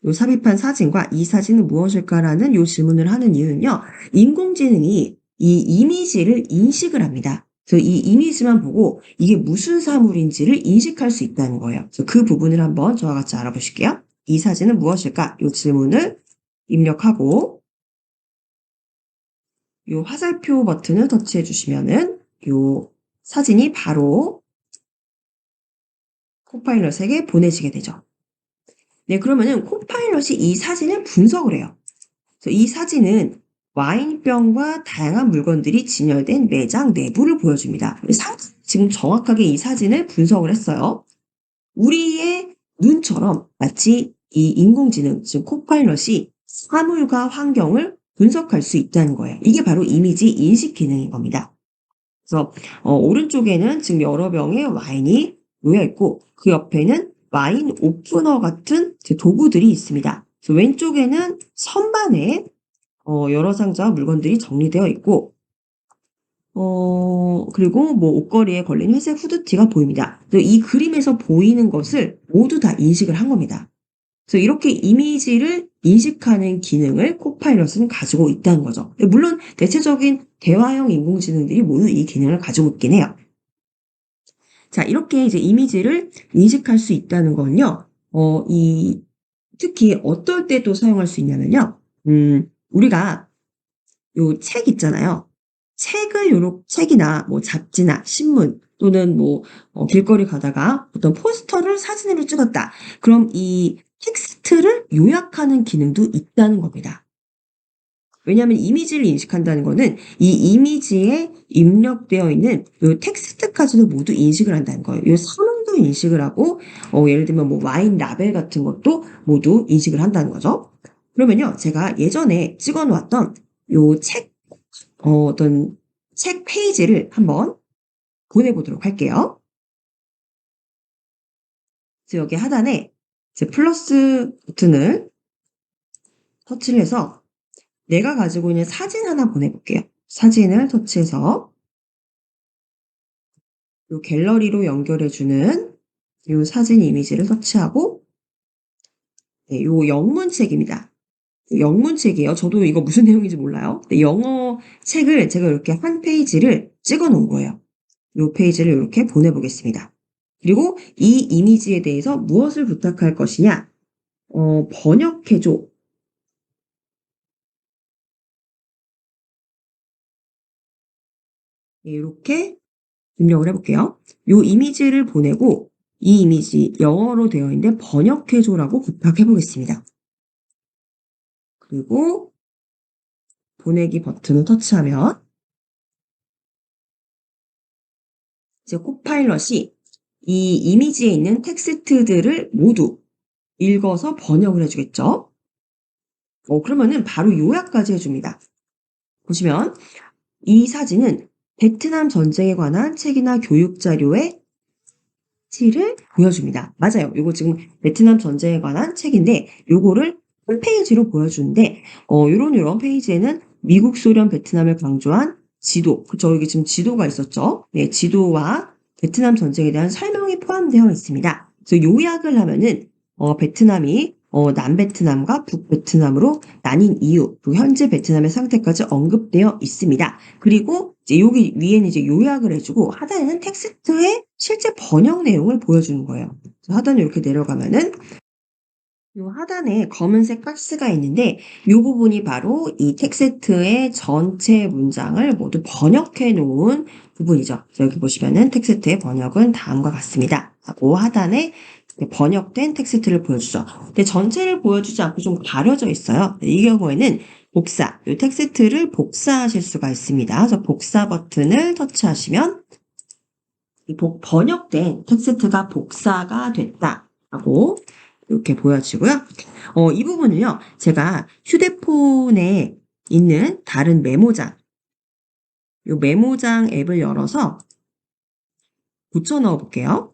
요 삽입한 사진과 이 사진은 무엇일까라는 요 질문을 하는 이유는요. 인공지능이 이 이미지를 인식을 합니다. 그래서 이 이미지만 보고 이게 무슨 사물인지를 인식할 수 있다는 거예요. 그래서 그 부분을 한번 저와 같이 알아보실게요. 이 사진은 무엇일까? 요 질문을 입력하고 요 화살표 버튼을 터치해 주시면은 요 사진이 바로 코파일럿에게 보내지게 되죠. 네, 그러면은 코파일럿이 이 사진을 분석을 해요. 그래서 이 사진은 와인병과 다양한 물건들이 진열된 매장 내부를 보여줍니다. 지금 정확하게 이 사진을 분석을 했어요. 우리의 눈처럼 마치 이 인공지능, 즉 코파일럿이 사물과 환경을 분석할 수 있다는 거예요. 이게 바로 이미지 인식 기능인 겁니다. 그래서 오른쪽에는 지금 여러 병의 와인이 놓여 있고 그 옆에는 와인 오프너 같은 도구들이 있습니다. 그래서 왼쪽에는 선반에 여러 상자와 물건들이 정리되어 있고 그리고 뭐 옷걸이에 걸린 회색 후드티가 보입니다. 이 그림에서 보이는 것을 모두 다 인식을 한 겁니다. 그래서 이렇게 이미지를 인식하는 기능을 코파일럿은 가지고 있다는 거죠. 물론 대체적인 대화형 인공지능들이 모두 이 기능을 가지고 있긴 해요. 자, 이렇게 이제 이미지를 인식할 수 있다는 건요. 특히 어떨 때 또 사용할 수 있냐면요. 우리가 요 책 있잖아요. 책이나 뭐 잡지나 신문 또는 뭐 길거리 가다가 어떤 포스터를 사진으로 찍었다. 그럼 이 텍스트를 요약하는 기능도 있다는 겁니다. 왜냐하면 이미지를 인식한다는 거는 이 이미지에 입력되어 있는 요 텍스트까지도 모두 인식을 한다는 거예요. 요 선언도 인식을 하고 예를 들면 뭐 와인 라벨 같은 것도 모두 인식을 한다는 거죠. 그러면요, 제가 예전에 찍어 놓았던 요 어떤 책 페이지를 한번 보내보도록 할게요. 그래서 여기 하단에 이제 플러스 버튼을 터치를 해서 내가 가지고 있는 사진 하나 보내볼게요. 사진을 터치해서 요 갤러리로 연결해주는 요 사진 이미지를 터치하고, 네, 요 영문책입니다. 영문책이에요. 저도 이거 무슨 내용인지 몰라요. 근데 영어 책을 제가 이렇게 한 페이지를 찍어 놓은 거예요. 요 페이지를 이렇게 보내보겠습니다. 그리고 이 이미지에 대해서 무엇을 부탁할 것이냐? 번역해줘. 네, 이렇게 입력을 해볼게요. 요 이미지를 보내고 이 이미지 영어로 되어 있는데 번역해줘라고 부탁해 보겠습니다. 그리고 보내기 버튼을 터치하면 이제 코파일럿이 이 이미지에 있는 텍스트들을 모두 읽어서 번역을 해주겠죠. 그러면은 바로 요약까지 해줍니다. 보시면 이 사진은 베트남 전쟁에 관한 책이나 교육 자료의 를 보여줍니다. 맞아요. 요거 지금 베트남 전쟁에 관한 책인데 요거를 페이지로 보여주는데 요런 페이지에는 미국, 소련, 베트남을 강조한 지도, 그쵸? 여기 지금 지도가 있었죠? 네, 지도와 베트남 전쟁에 대한 설명이 포함되어 있습니다. 그래서 요약을 하면은 베트남이 남베트남과 북베트남으로 나뉜 이유, 그리고 현재 베트남의 상태까지 언급되어 있습니다. 그리고 이제 여기 위에는 이제 요약을 해주고 하단에는 텍스트의 실제 번역 내용을 보여주는 거예요. 하단에 이렇게 내려가면은 요 하단에 검은색 박스가 있는데 이 부분이 바로 이 텍스트의 전체 문장을 모두 번역해 놓은 부분이죠. 여기 보시면은 텍스트의 번역은 다음과 같습니다. 하고 하단에 번역된 텍스트를 보여주죠. 근데 전체를 보여주지 않고 좀 가려져 있어요. 이 경우에는 복사, 이 텍스트를 복사하실 수가 있습니다. 그래서 복사 버튼을 터치하시면 이 번역된 텍스트가 복사가 됐다 하고 이렇게 보여지고요. 이 부분을요, 제가 휴대폰에 있는 다른 메모장, 이 메모장 앱을 열어서 붙여 넣어 볼게요.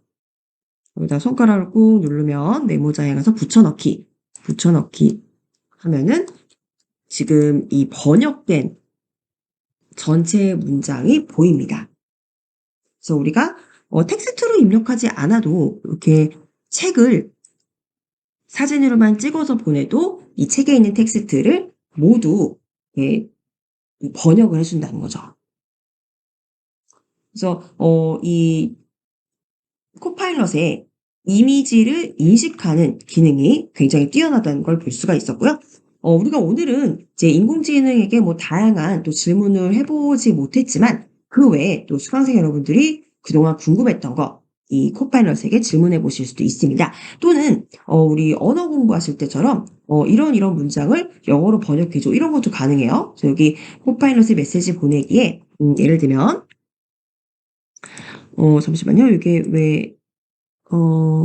여기다 손가락을 꾹 누르면 메모장에 가서 붙여넣기 하면은 지금 이 번역된 전체 문장이 보입니다. 그래서 우리가 텍스트로 입력하지 않아도 이렇게 책을 사진으로만 찍어서 보내도 이 책에 있는 텍스트를 모두 번역을 해준다는 거죠. 그래서 이 코파일럿의 이미지를 인식하는 기능이 굉장히 뛰어나다는 걸 볼 수가 있었고요. 우리가 오늘은 이제 인공지능에게 뭐 다양한 또 질문을 해보지 못했지만 그 외에 또 수강생 여러분들이 그동안 궁금했던 거 이 코파일럿에게 질문해 보실 수도 있습니다. 또는 우리 언어 공부하실 때처럼 이런 문장을 영어로 번역해줘 이런 것도 가능해요. 그래서 여기 코파일럿의 메시지 보내기에 예를 들면 잠시만요. 이게 왜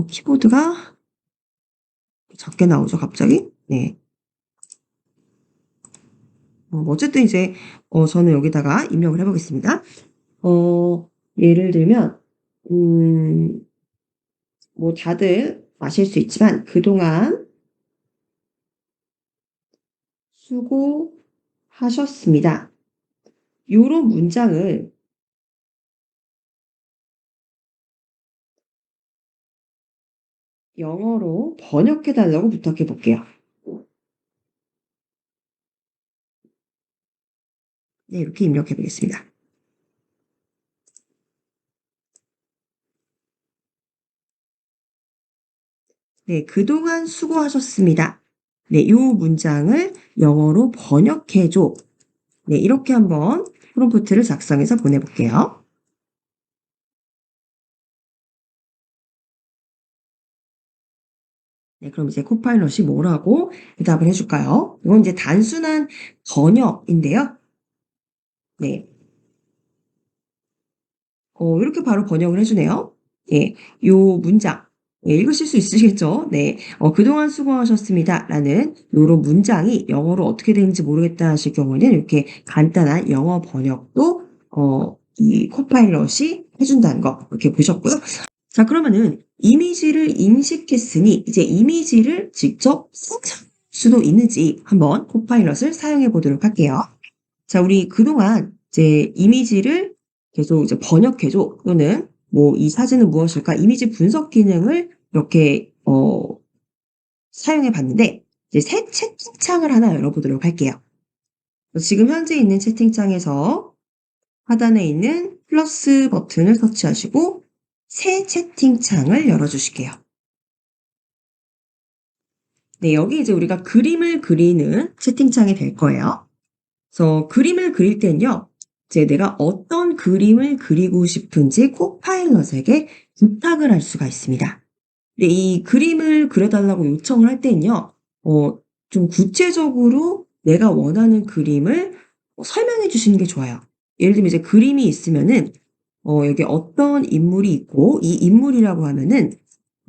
키보드가 작게 나오죠, 갑자기? 네. 어쨌든 이제 저는 여기다가 입력을 해보겠습니다. 예를 들면 뭐 다들 아실 수 있지만 그동안 수고하셨습니다. 요런 문장을 영어로 번역해 달라고 부탁해 볼게요. 네, 이렇게 입력해 보겠습니다. 네, 그동안 수고하셨습니다. 네, 요 문장을 영어로 번역해 줘. 네, 이렇게 한번 프롬프트를 작성해서 보내볼게요. 네, 그럼 이제 코파일럿이 뭐라고 대답을 해줄까요? 이건 이제 단순한 번역인데요. 네. 이렇게 바로 번역을 해주네요. 예, 요 문장. 예, 읽으실 수 있으시겠죠? 네. 그동안 수고하셨습니다. 라는 요런 문장이 영어로 어떻게 되는지 모르겠다 하실 경우에는 이렇게 간단한 영어 번역도, 이 코파일럿이 해준다는 거, 이렇게 보셨고요. 자, 그러면은 이미지를 인식했으니 이제 이미지를 직접 생성할 수도 있는지 한번 코파일럿을 사용해 보도록 할게요. 자, 우리 그동안 이제 이미지를 계속 이제 번역해줘 또는 뭐 이 사진은 무엇일까? 이미지 분석 기능을 이렇게 사용해 봤는데 이제 새 채팅창을 하나 열어보도록 할게요. 지금 현재 있는 채팅창에서 하단에 있는 플러스 버튼을 터치하시고 새 채팅창을 열어주실게요. 네, 여기 이제 우리가 그림을 그리는 채팅창이 될 거예요. 그래서 그림을 그릴 때는요, 이제 내가 어떤 그림을 그리고 싶은지 코파일럿에게 부탁을 할 수가 있습니다. 근데 이 그림을 그려달라고 요청을 할 때는요, 좀 구체적으로 내가 원하는 그림을 설명해 주시는 게 좋아요. 예를 들면 이제 그림이 있으면은, 여기 어떤 인물이 있고, 이 인물이라고 하면은,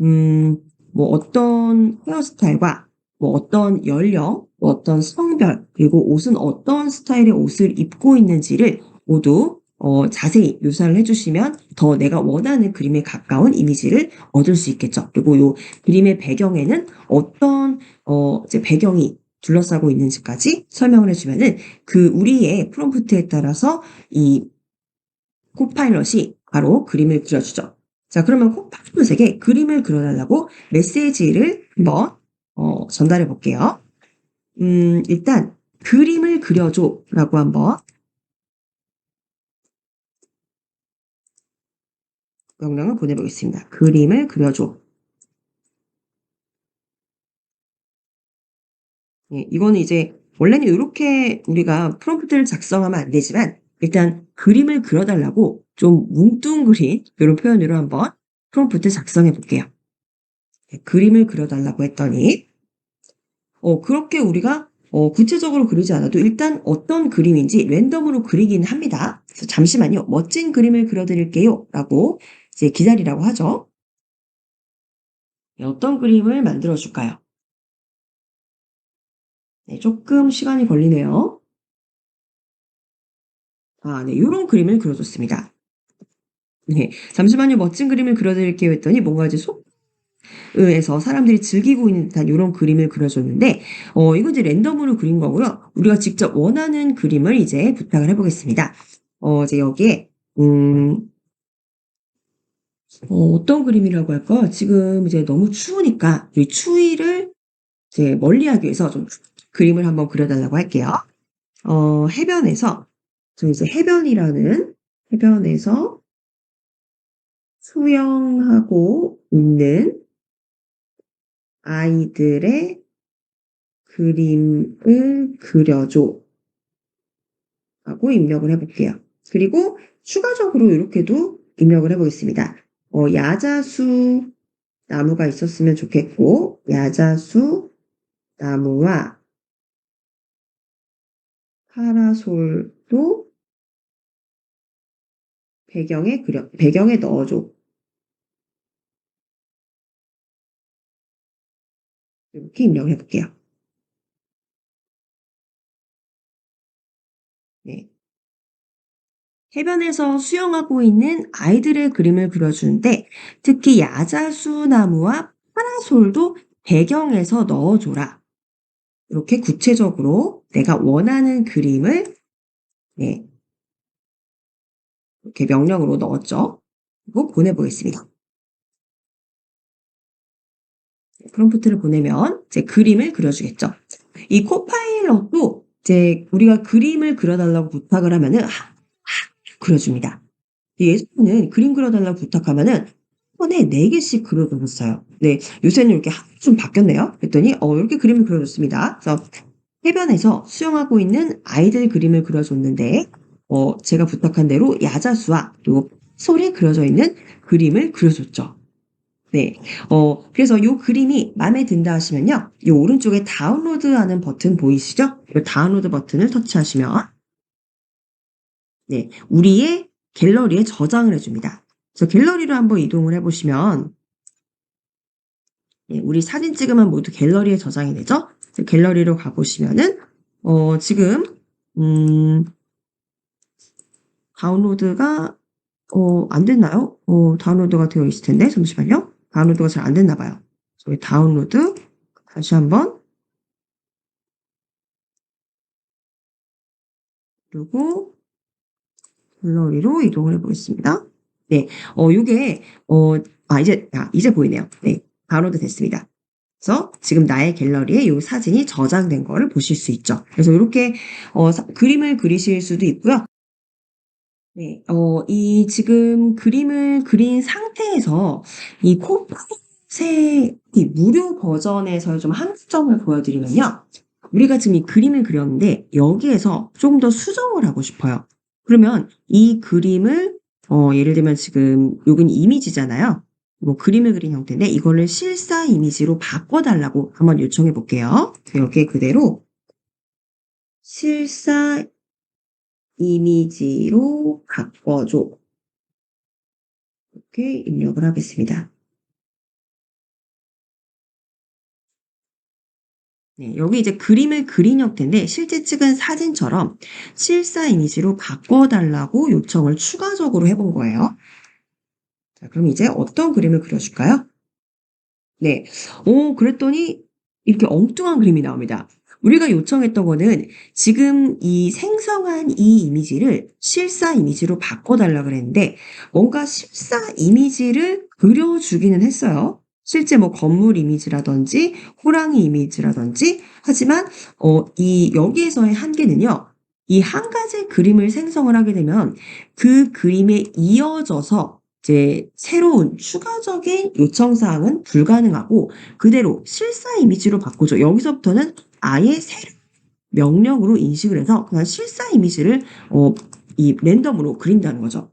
음, 뭐 어떤 헤어스타일과 뭐 어떤 연령, 뭐 어떤 성별, 그리고 옷은 어떤 스타일의 옷을 입고 있는지를 모두 자세히 묘사를 해주시면 더 내가 원하는 그림에 가까운 이미지를 얻을 수 있겠죠. 그리고 요 그림의 배경에는 어떤 이제 배경이 둘러싸고 있는지까지 설명을 해주면은 그 우리의 프롬프트에 따라서 이 코파일럿이 바로 그림을 그려주죠. 자, 그러면 코파일럿에게 그림을 그려달라고 메시지를 한번 전달해 볼게요. 일단 그림을 그려줘라고 한번 명령을 보내보겠습니다. 그림을 그려줘. 예, 이거는 이제 원래는 이렇게 우리가 프롬프트를 작성하면 안 되지만 일단 그림을 그려달라고 좀 뭉뚱그린 이런 표현으로 한번 프롬프트 작성해 볼게요. 예, 그림을 그려달라고 했더니 그렇게 우리가 구체적으로 그리지 않아도 일단 어떤 그림인지 랜덤으로 그리긴 합니다. 그래서 잠시만요. 멋진 그림을 그려드릴게요. 라고 이제 기다리라고 하죠. 네, 어떤 그림을 만들어줄까요? 네, 조금 시간이 걸리네요. 아, 네, 요런 그림을 그려줬습니다. 네, 잠시만요. 멋진 그림을 그려드릴게요. 했더니 뭔가 이제 에서 사람들이 즐기고 있는 듯한 요런 그림을 그려줬는데, 이건 이제 랜덤으로 그린 거고요. 우리가 직접 원하는 그림을 이제 부탁을 해보겠습니다. 이제 여기에, 어떤 그림이라고 할까? 지금 이제 너무 추우니까 이 추위를 이제 멀리하기 위해서 좀 그림을 한번 그려달라고 할게요. 해변에서 저 이제 해변에서 수영하고 있는 아이들의 그림을 그려줘 라고 입력을 해볼게요. 그리고 추가적으로 이렇게도 입력을 해보겠습니다. 야자수 나무가 있었으면 좋겠고, 야자수 나무와 파라솔도 배경에 넣어줘. 이렇게 입력을 해볼게요. 네. 해변에서 수영하고 있는 아이들의 그림을 그려주는데, 특히 야자수 나무와 파라솔도 배경에서 넣어줘라. 이렇게 구체적으로 내가 원하는 그림을 네, 이렇게 명령으로 넣었죠. 그리고 보내보겠습니다. 프롬프트를 보내면 이제 그림을 그려주겠죠. 이 코파일럿도 이제 우리가 그림을 그려달라고 부탁을 하면은 그려줍니다. 예전에는 그림 그려달라고 부탁하면은 한 번에 4개씩 그려줬어요. 네, 요새는 이렇게 좀 바뀌었네요. 그랬더니 이렇게 그림을 그려줬습니다. 그래서 해변에서 수영하고 있는 아이들 그림을 그려줬는데 제가 부탁한 대로 야자수와 그리고 솔이 그려져 있는 그림을 그려줬죠. 네. 그래서 요 그림이 마음에 든다 하시면요. 요 오른쪽에 다운로드하는 버튼 보이시죠? 요 다운로드 버튼을 터치하시면 네, 우리의 갤러리에 저장을 해줍니다. 그래서 갤러리로 한번 이동을 해보시면 네, 우리 사진 찍으면 모두 갤러리에 저장이 되죠? 갤러리로 가보시면은 지금 다운로드가 안 됐나요? 다운로드가 되어 있을 텐데 잠시만요. 다운로드가 잘 안 됐나 봐요. 저희 다운로드 다시 한번 그리고 갤러리로 이동을 해보겠습니다. 요게, 이제 보이네요. 네, 다운로드 됐습니다. 그래서 지금 나의 갤러리에 이 사진이 저장된 거를 보실 수 있죠. 그래서 이렇게 그림을 그리실 수도 있고요. 네, 이 지금 그림을 그린 상태에서 이 코파의 이 무료 버전에서 좀 한점을 보여드리면요. 우리가 지금 이 그림을 그렸는데 여기에서 조금 더 수정을 하고 싶어요. 그러면 이 그림을 예를 들면 지금 여기는 이미지잖아요. 뭐 그림을 그린 형태인데 이거를 실사 이미지로 바꿔달라고 한번 요청해 볼게요. 여기에 그대로 실사 이미지로 바꿔줘. 이렇게 입력을 하겠습니다. 네, 여기 이제 그림을 그린 형태인데 실제 찍은 사진처럼 실사 이미지로 바꿔달라고 요청을 추가적으로 해본 거예요. 자, 그럼 이제 어떤 그림을 그려줄까요? 네. 그랬더니 이렇게 엉뚱한 그림이 나옵니다. 우리가 요청했던 거는 지금 이 생성한 이 이미지를 실사 이미지로 바꿔달라 그랬는데 뭔가 실사 이미지를 그려주기는 했어요. 실제 뭐 건물 이미지라든지 호랑이 이미지라든지 하지만 여기에서의 한계는요. 이 한 가지 그림을 생성을 하게 되면 그 그림에 이어져서 이제 새로운 추가적인 요청 사항은 불가능하고 그대로 실사 이미지로 바꾸죠. 여기서부터는 아예 새로운 명령으로 인식을 해서 그냥 실사 이미지를 이 랜덤으로 그린다는 거죠.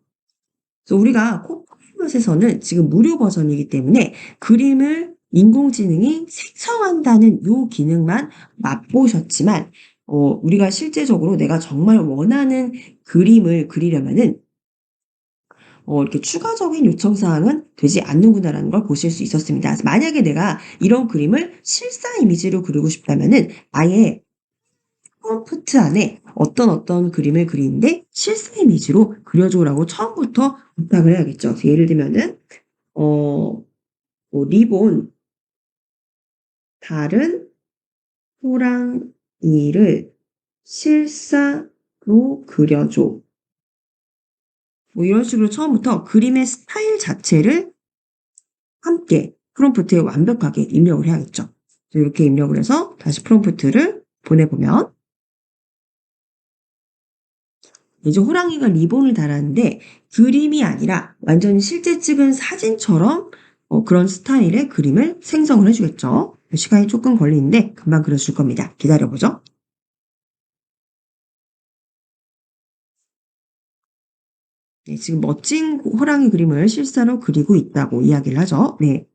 그래서 우리가 코파일럿에서는 지금 무료 버전이기 때문에 그림을 인공지능이 생성한다는 요 기능만 맛보셨지만 우리가 실제적으로 내가 정말 원하는 그림을 그리려면은 이렇게 추가적인 요청 사항은 되지 않는구나라는 걸 보실 수 있었습니다. 그래서 만약에 내가 이런 그림을 실사 이미지로 그리고 싶다면은 아예 프롬프트 안에 어떤 그림을 그리는데 실사 이미지로 그려줘라고 처음부터 부탁을 해야겠죠. 그래서 예를 들면은 뭐 리본 다른 호랑이를 실사로 그려줘. 뭐 이런 식으로 처음부터 그림의 스타일 자체를 함께 프롬프트에 완벽하게 입력을 해야겠죠. 이렇게 입력을 해서 다시 프롬프트를 보내보면 이제 호랑이가 리본을 달았는데 그림이 아니라 완전히 실제 찍은 사진처럼 그런 스타일의 그림을 생성을 해주겠죠. 시간이 조금 걸리는데 금방 그려줄 겁니다. 기다려보죠. 네, 지금 멋진 호랑이 그림을 실사로 그리고 있다고 이야기를 하죠. 네,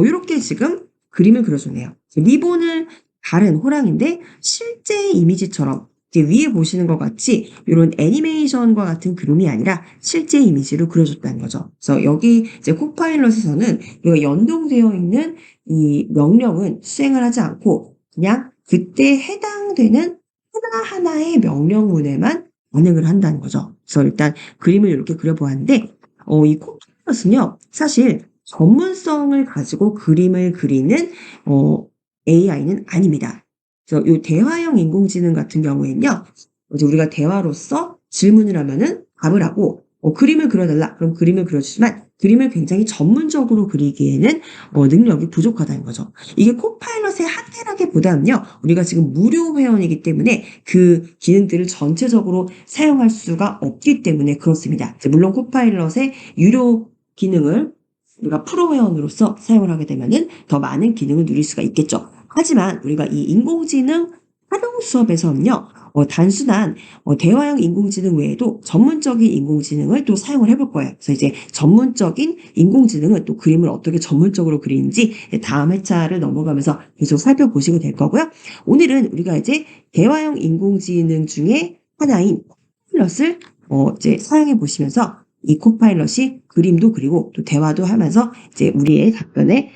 이렇게 지금 그림을 그려주네요. 리본을 다른 호랑이인데 실제 이미지처럼 이제 위에 보시는 것 같이 이런 애니메이션과 같은 그림이 아니라 실제 이미지로 그려줬다는 거죠. 그래서 여기 이제 코파일럿에서는 이거 연동되어 있는 이 명령은 수행을 하지 않고 그냥 그때 해당되는 하나하나의 명령문에만 반응을 한다는 거죠. 그래서 일단 그림을 이렇게 그려보았는데, 이 코파일럿은요, 사실 전문성을 가지고 그림을 그리는, AI는 아닙니다. 그래서 이 대화형 인공지능 같은 경우에는요, 이제 우리가 대화로서 질문을 하면은 답을 하고, 그림을 그려달라. 그럼 그림을 그려주지만, 그림을 굉장히 전문적으로 그리기에는 능력이 부족하다는 거죠. 이게 코파일럿의 한계라기보다는요, 우리가 지금 무료 회원이기 때문에 그 기능들을 전체적으로 사용할 수가 없기 때문에 그렇습니다. 물론 코파일럿의 유료 기능을 우리가 프로 회원으로서 사용을 하게 되면은 더 많은 기능을 누릴 수가 있겠죠. 하지만 우리가 이 인공지능 활용 수업에서는요, 단순한 대화형 인공지능 외에도 전문적인 인공지능을 또 사용을 해볼 거예요. 그래서 이제 전문적인 인공지능은 또 그림을 어떻게 전문적으로 그리는지 다음 회차를 넘어가면서 계속 살펴보시게 될 거고요. 오늘은 우리가 이제 대화형 인공지능 중에 하나인 코파일럿을 이제 사용해 보시면서 이 코파일럿이 그림도 그리고 또 대화도 하면서 이제 우리의 답변에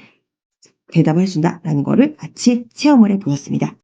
대답을 해준다라는 거를 같이 체험을 해 보셨습니다.